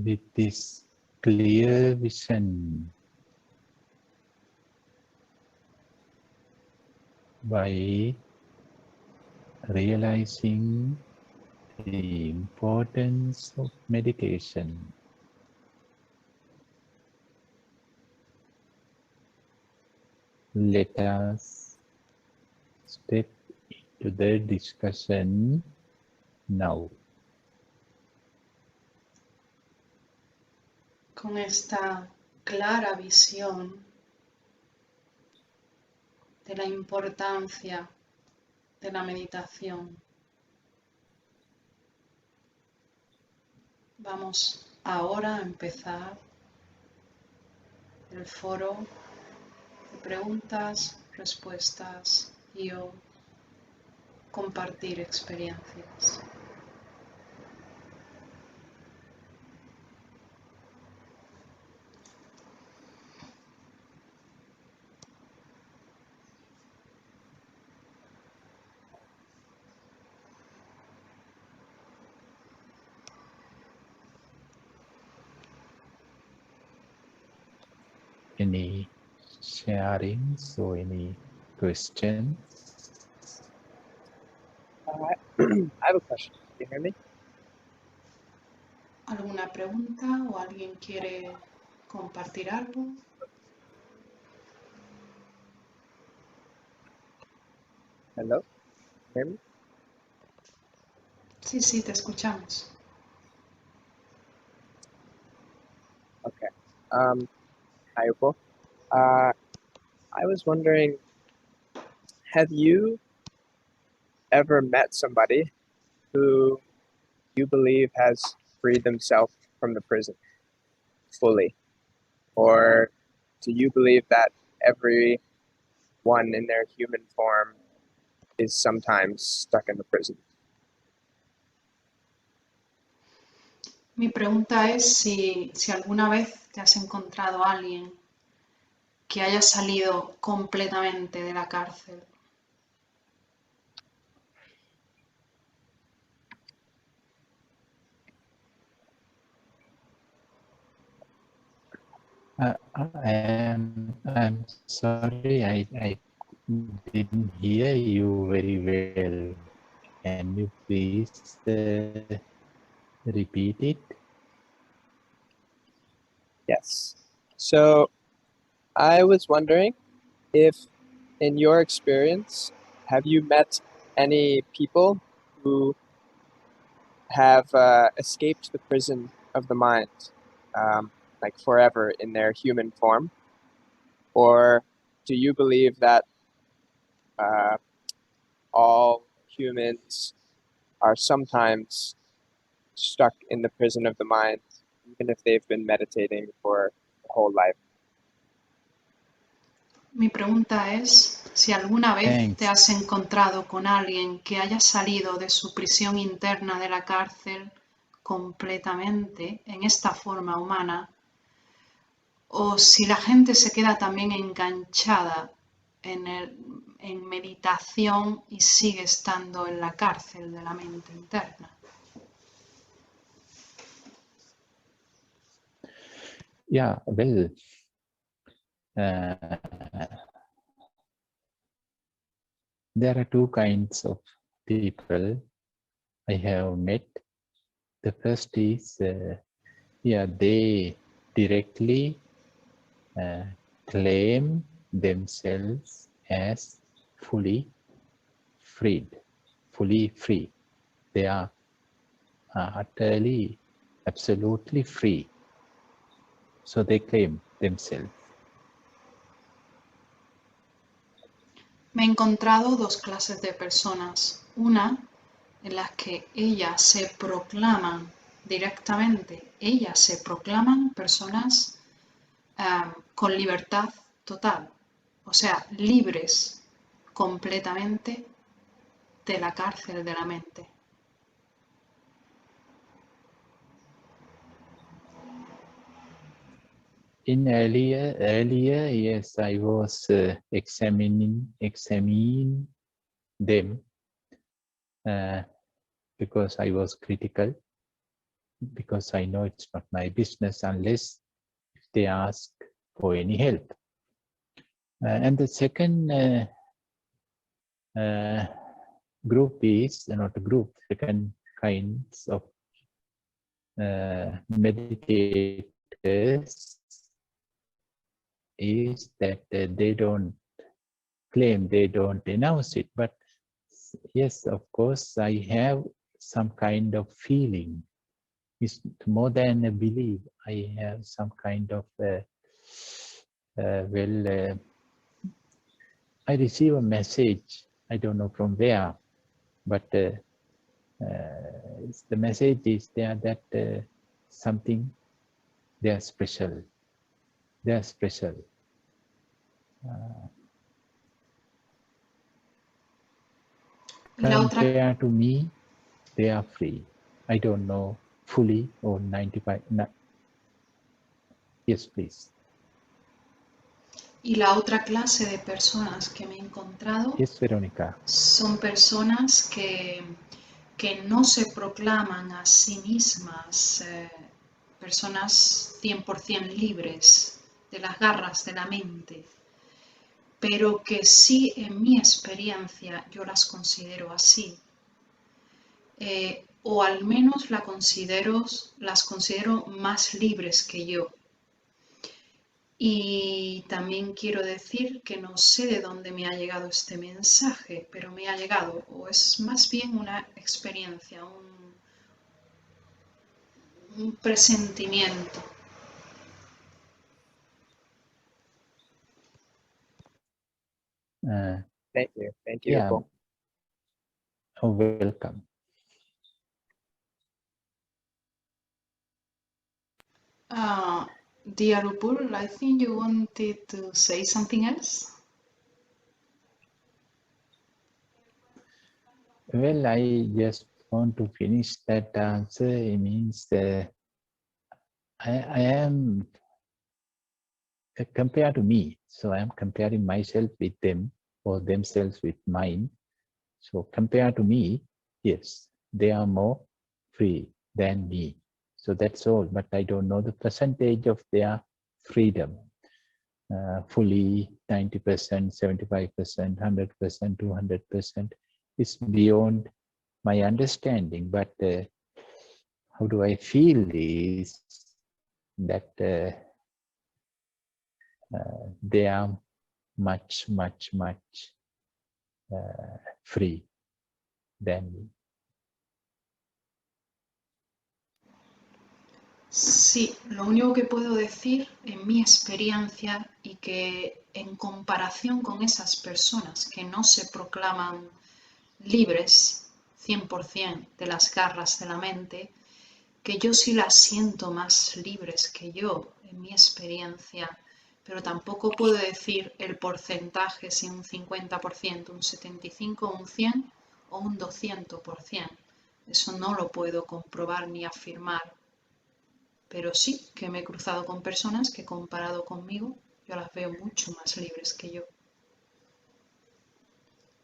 S1: with this clear vision, by realizing the importance of meditation, let us step into the discussion now.
S2: Con esta clara visión de la importancia de la meditación, vamos ahora a empezar el foro de preguntas, respuestas y o compartir experiencias.
S1: Any sharings or any questions?
S3: I have a question. Can you hear me?
S2: ¿Alguna pregunta o alguien quiere compartir algo?
S3: Hello? Hear me?
S2: Sí, sí, te escuchamos.
S3: Okay. Hi, Upo. I was wondering, have you ever met somebody who you believe has freed themselves from the prison fully? Or do you believe that everyone in their human form is sometimes stuck in the prison?
S2: Mi pregunta es si alguna vez te has encontrado a alguien que haya salido completamente de la cárcel.
S1: I'm sorry, I didn't hear you very well. Can you please repeat it?
S3: Yes. So I was wondering if, in your experience, have you met any people who have escaped the prison of the mind, like forever in their human form? Or do you believe that all humans are sometimes stuck in the prison of the mind, even if they've been meditating for a whole life?
S2: Mi pregunta es si alguna vez
S1: Thanks.
S2: te has encontrado con alguien que haya salido de su prisión interna de la cárcel completamente en esta forma humana, o si la gente se queda también enganchada en meditación y sigue estando en la cárcel de la mente interna.
S1: Yeah, well, there are two kinds of people I have met. The first is, they directly claim themselves as fully freed, fully free. They are utterly, absolutely free. So they claim themselves.
S2: Me he encontrado dos clases de personas. Una en las que ellas se proclaman directamente, ellas se proclaman personas con libertad total, o sea, libres completamente de la cárcel de la mente.
S1: In earlier, yes, I was examining them because I was critical. because I know it's not my business unless they ask for any help. And the second group is not a group, second kinds of meditators is that they don't claim, they don't announce it, but yes, of course, I have some kind of feeling. It's more than a belief. I have some kind of I receive a message. I don't know from where, but the message is there that something they are special. They are special. Compared to me, they are free. I don't know fully or 95. Yes, please.
S2: Y la otra clase de personas que me he encontrado
S1: Yes, Veronica.
S2: Son personas que no se proclaman a sí mismas personas 100% libres de las garras de la mente, pero que sí en mi experiencia yo las considero así. O al menos las considero más libres que yo. Y también quiero decir que no sé de dónde me ha llegado este mensaje, pero me ha llegado, o es más bien una experiencia, un presentimiento.
S3: Thank you.
S1: Yeah. Oh, welcome.
S2: Dear Upul, I think you wanted to say something else?
S1: Well, I just want to finish that answer. It means I am compared to me. So I am comparing myself with them or themselves with mine. So compared to me, yes, they are more free than me. So that's all. But I don't know the percentage of their freedom. Fully 90%, 75%, 100%, 200% is beyond my understanding. But how do I feel is that they are much free than me.
S2: Sí, lo único que puedo decir en mi experiencia y que en comparación con esas personas que no se proclaman libres 100% de las garras de la mente, que yo sí las siento más libres que yo en mi experiencia, pero tampoco puedo decir el porcentaje, si un 50%, un 75%, un 100% o un 200%. Eso no lo puedo comprobar ni afirmar. Pero sí que me he cruzado con personas que comparado conmigo yo las veo mucho más libres que yo.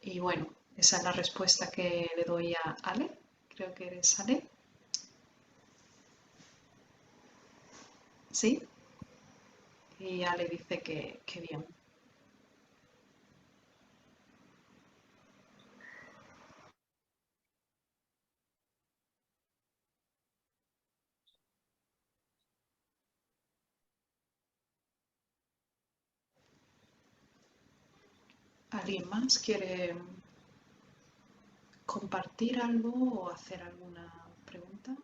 S2: Y bueno, esa es la respuesta que le doy a Ale. Creo que eres Ale. ¿Sí? Y Ale dice que bien. ¿Alguien más quiere compartir algo o hacer alguna pregunta?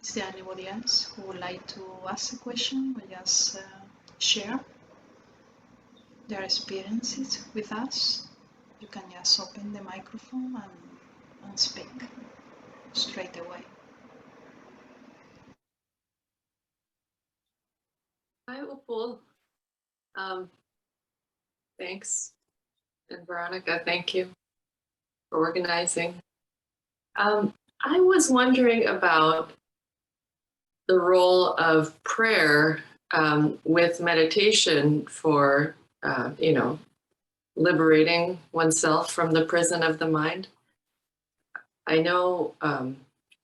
S2: Is there anybody else who would like to ask a question or just share their experiences with us? You can just open the microphone and speak straight away.
S4: Hi, Upul. Thanks. And Veronica, thank you for organizing. I was wondering about the role of prayer with meditation for, liberating oneself from the prison of the mind. I know a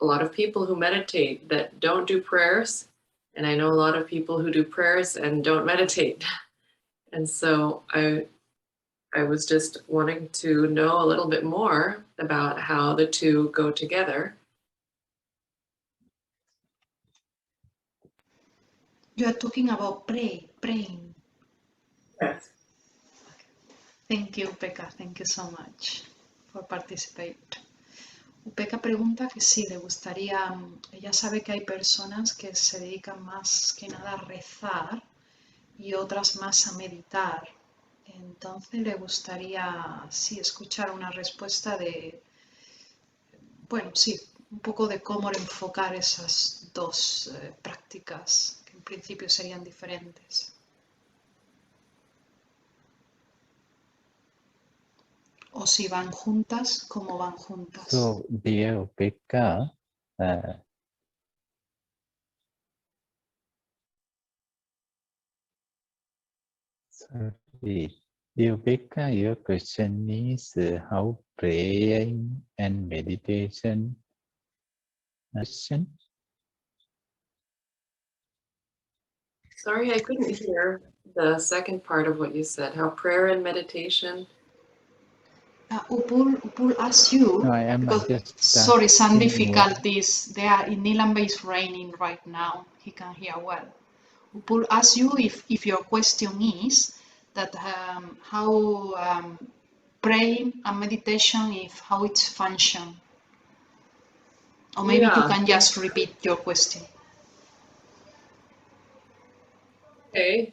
S4: lot of people who meditate that don't do prayers, and I know a lot of people who do prayers and don't meditate. And so I was just wanting to know a little bit more about how the two go together.
S2: You are talking about praying.
S4: Yes.
S2: Thank you, Upeka. Thank you so much for participating. Upeka pregunta que sí, le gustaría, ella sabe que hay personas que se dedican más que nada a rezar y otras más a meditar. Entonces le gustaría, sí, escuchar una respuesta de, bueno, sí, un poco de cómo enfocar esas dos prácticas, que en principio serían diferentes. O si van juntas, cómo van juntas.
S1: So, dear Becca, sorry, dear Becca, your question is how praying and meditation question?
S4: Sorry, I couldn't hear the second part of what you said. How prayer and meditation.
S2: Upul asked you,
S1: No, I am
S2: because,
S1: just
S2: sorry, some
S1: asking
S2: difficulties. There in Nilambe is raining right now. He can hear well. Upul asked you if your question is that how praying and meditation, if how it's function. Or maybe you can just repeat your question.
S4: Okay.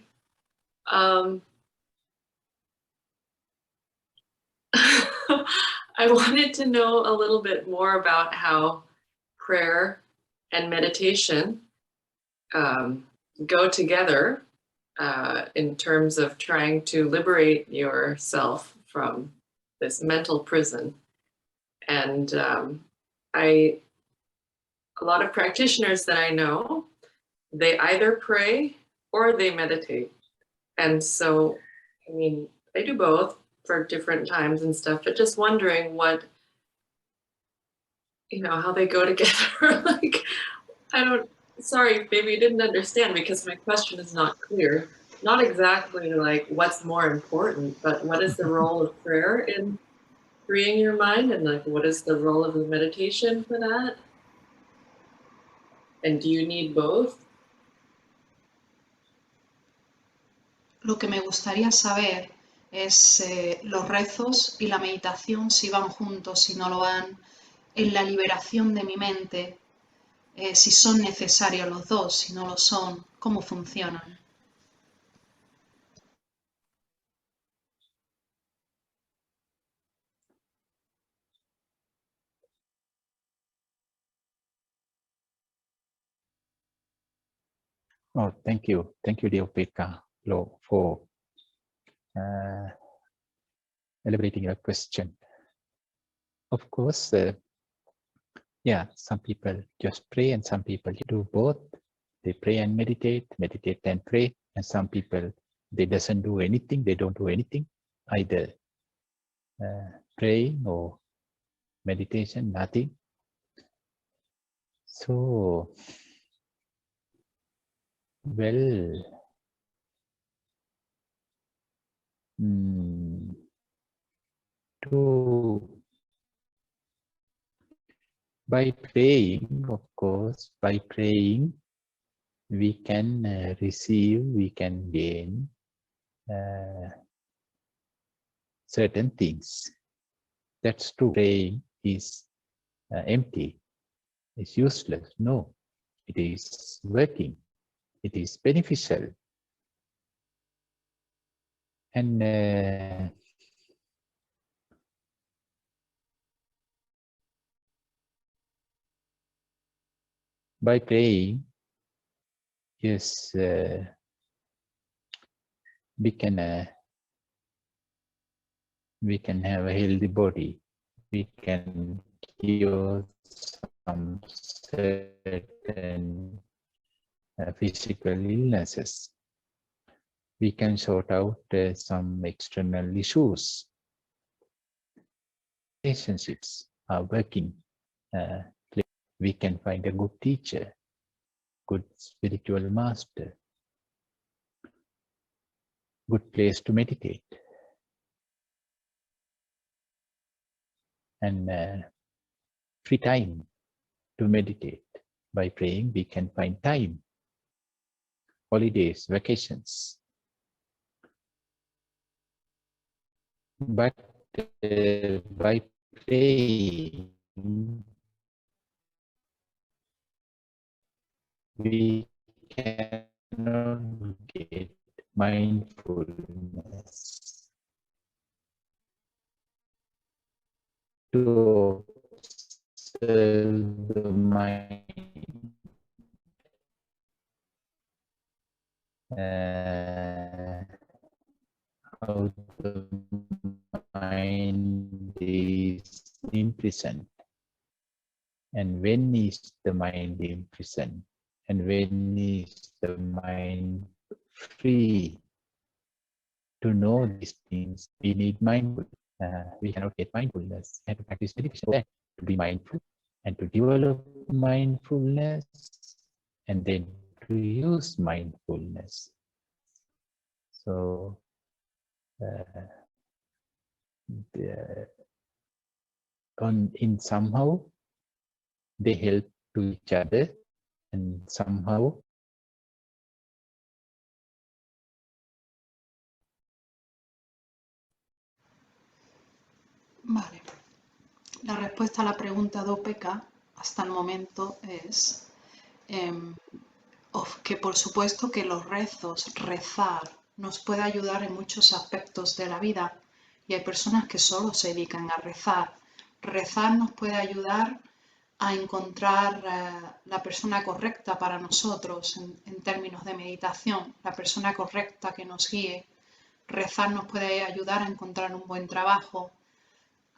S4: I wanted to know a little bit more about how prayer and meditation go together in terms of trying to liberate yourself from this mental prison. And a lot of practitioners that I know, they either pray or they meditate. And so, I mean, they do both for different times and stuff, but just wondering what, how they go together. Like, sorry, maybe you didn't understand because my question is not clear. Not exactly like what's more important, but what is the role of prayer in freeing your mind, and like what is the role of the meditation for that? And do you need both?
S2: Lo que me gustaría saber es los rezos y la meditación, si van juntos, si no lo van, en la liberación de mi mente, si son necesarios los dos, si no lo son, cómo funcionan.
S1: Oh, thank you, dear Becca, for elaborating your question. Of course, yeah, some people just pray and some people do both. They pray and meditate and pray. And some people, they doesn't do anything. They don't do anything, either praying or meditation, nothing. So, well, by praying, of course, by praying, we can receive, we can gain certain things. That's true. Praying is empty, it's useless. No, it is working, it is beneficial. And by praying, yes, we can have a healthy body. We can cure some certain physical illnesses. We can sort out some external issues. Relationships are working we can find a good teacher, good spiritual master, good place to meditate. And free time to meditate. By praying, we can find time, holidays, vacations. But by praying, we cannot get mindfulness. To observe the mind, how the mind is imprisoned, and when is the mind imprisoned, and when is the mind free. To know these things, we need mindfulness. We cannot get mindfulness. We have to practice meditation to be mindful and to develop mindfulness and then to use mindfulness. So in somehow they help to each other, and somehow
S2: Vale. La respuesta a la pregunta de OPK hasta el momento es que por supuesto que los rezos, rezar, nos puede ayudar en muchos aspectos de la vida, y hay personas que solo se dedican a rezar. Rezar nos puede ayudar a encontrar la persona correcta para nosotros en términos de meditación, la persona correcta que nos guíe. Rezar nos puede ayudar a encontrar un buen trabajo,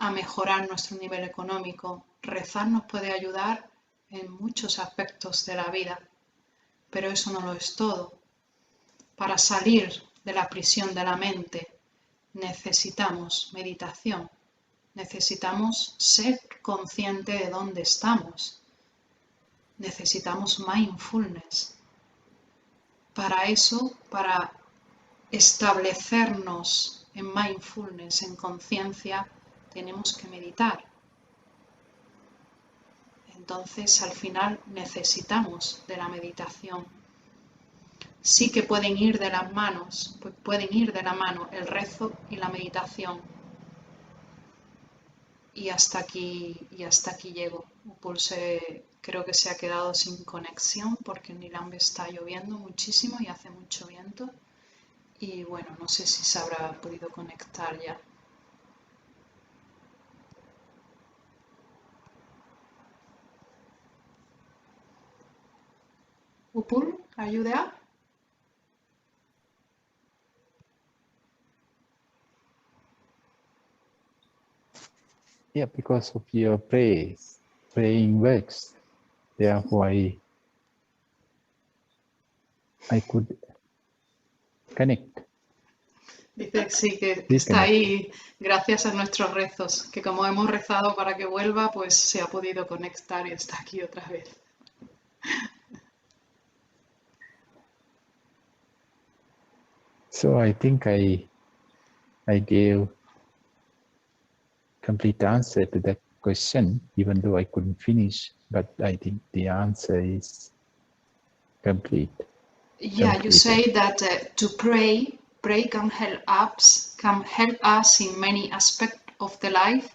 S2: a mejorar nuestro nivel económico. Rezar nos puede ayudar en muchos aspectos de la vida, pero eso no lo es todo. Para salir de la prisión de la mente necesitamos meditación, necesitamos ser consciente de dónde estamos, necesitamos mindfulness. Para eso, para establecernos en mindfulness, en conciencia, tenemos que meditar. Entonces, al final, necesitamos de la meditación. Sí que pueden ir de las manos, pues pueden ir de la mano el rezo y la meditación. Y hasta aquí llego. Upul creo que se ha quedado sin conexión porque en Nilambe está lloviendo muchísimo y hace mucho viento. Y bueno, no sé si se habrá podido conectar ya. Upul, are you there?
S1: yeah, because of your praying works, therefore I could connect.
S2: Dice que sí, que está ahí gracias a nuestros rezos, que como hemos rezado para que vuelva, pues se ha podido conectar y está aquí otra vez.
S1: So I think I gave complete answer to that question, even though I couldn't finish, but I think the answer is complete.
S2: Yeah, you say that to pray can help us in many aspects of the life,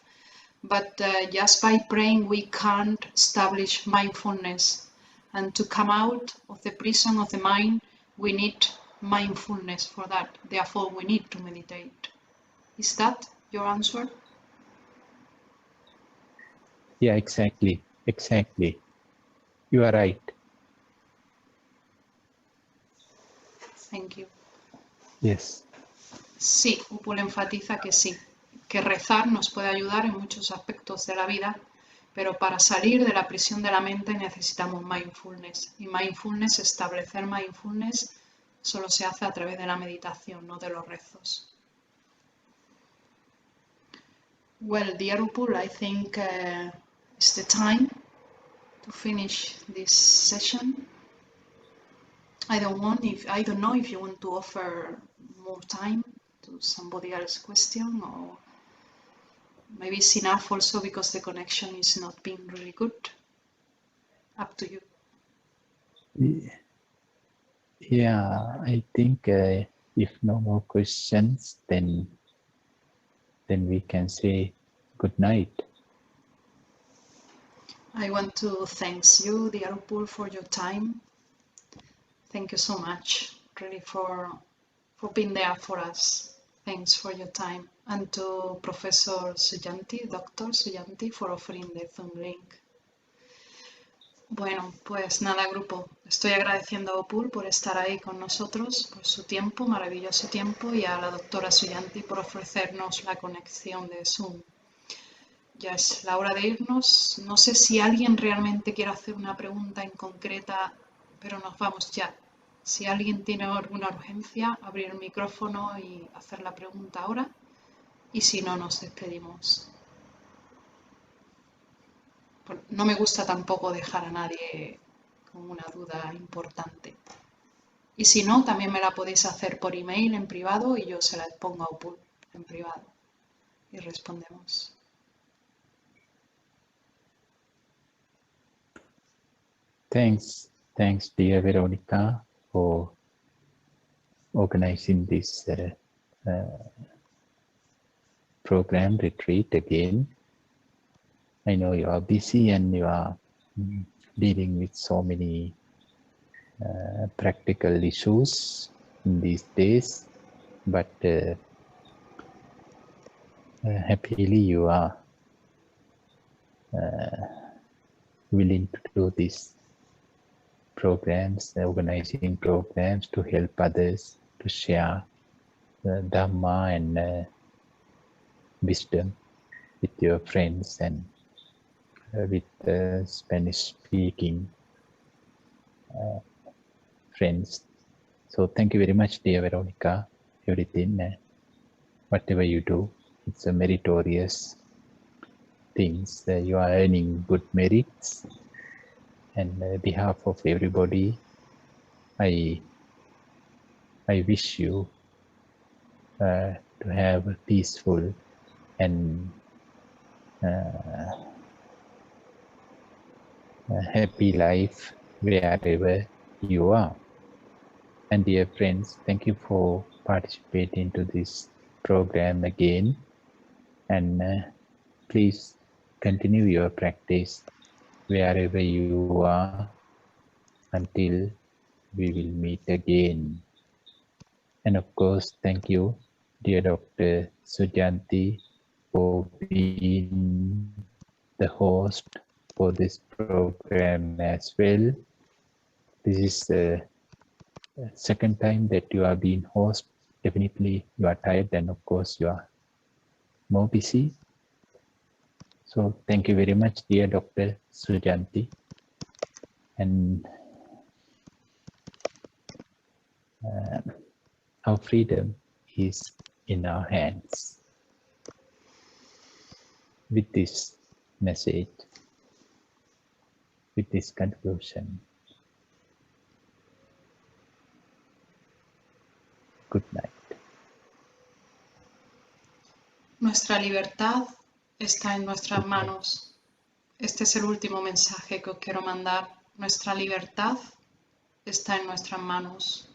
S2: but just by praying we can't establish mindfulness. And to come out of the prison of the mind, we need mindfulness for that. Therefore, we need to meditate. Is that your answer?
S1: Yeah, exactly. You are right.
S2: Thank you.
S1: Yes.
S2: Sí, Upul enfatiza que sí, que rezar nos puede ayudar en muchos aspectos de la vida, pero para salir de la prisión de la mente necesitamos mindfulness. Y establecer mindfulness, solo se hace a través de la meditación, no de los rezos. Well, dear Upul, I think It's the time to finish this session. I don't know if you want to offer more time to somebody else's question, or maybe it's enough also because the connection is not being really good. Up to you.
S1: Yeah, I think if no more questions, then we can say good night.
S2: I want to thank you, dear Upul, for your time. Thank you so much, really, for being there for us. Thanks for your time. And to Professor Suyanti, Dr. Suyanti, for offering the Zoom link. Bueno, pues nada, grupo. Estoy agradeciendo a Upul por estar ahí con nosotros, por su tiempo, maravilloso tiempo, y a la doctora Suyanti por ofrecernos la conexión de Zoom. Ya es la hora de irnos. No sé si alguien realmente quiere hacer una pregunta en concreta, pero nos vamos ya. Si alguien tiene alguna urgencia, abrir el micrófono y hacer la pregunta ahora. Y si no, nos despedimos. No me gusta tampoco dejar a nadie con una duda importante. Y si no, también me la podéis hacer por email en privado y yo se la pongo a Upul en privado y respondemos.
S1: Thanks, dear Veronica, for organizing this program retreat again. I know you are busy and you are dealing with so many practical issues in these days, but happily you are willing to do these programs, organizing programs to help others to share Dhamma and wisdom with your friends and with Spanish-speaking friends. So thank you very much, dear Veronica. Everything, whatever you do, it's a meritorious things. You are earning good merits. And on behalf of everybody, I wish you to have a peaceful and a happy life wherever you are. And dear friends, thank you for participating to this program again. And please continue your practice wherever you are until we will meet again. And of course, thank you, dear Dr. Suyanti, for being the host for this program as well. This is the second time that you are being host. Definitely you are tired and of course you are more busy. So thank you very much, dear Dr. Suyanti. And our freedom is in our hands. With this message, with this conclusion, good night.
S2: Nuestra libertad está en nuestras manos. Este es el último mensaje que os quiero mandar. Nuestra libertad está en nuestras manos.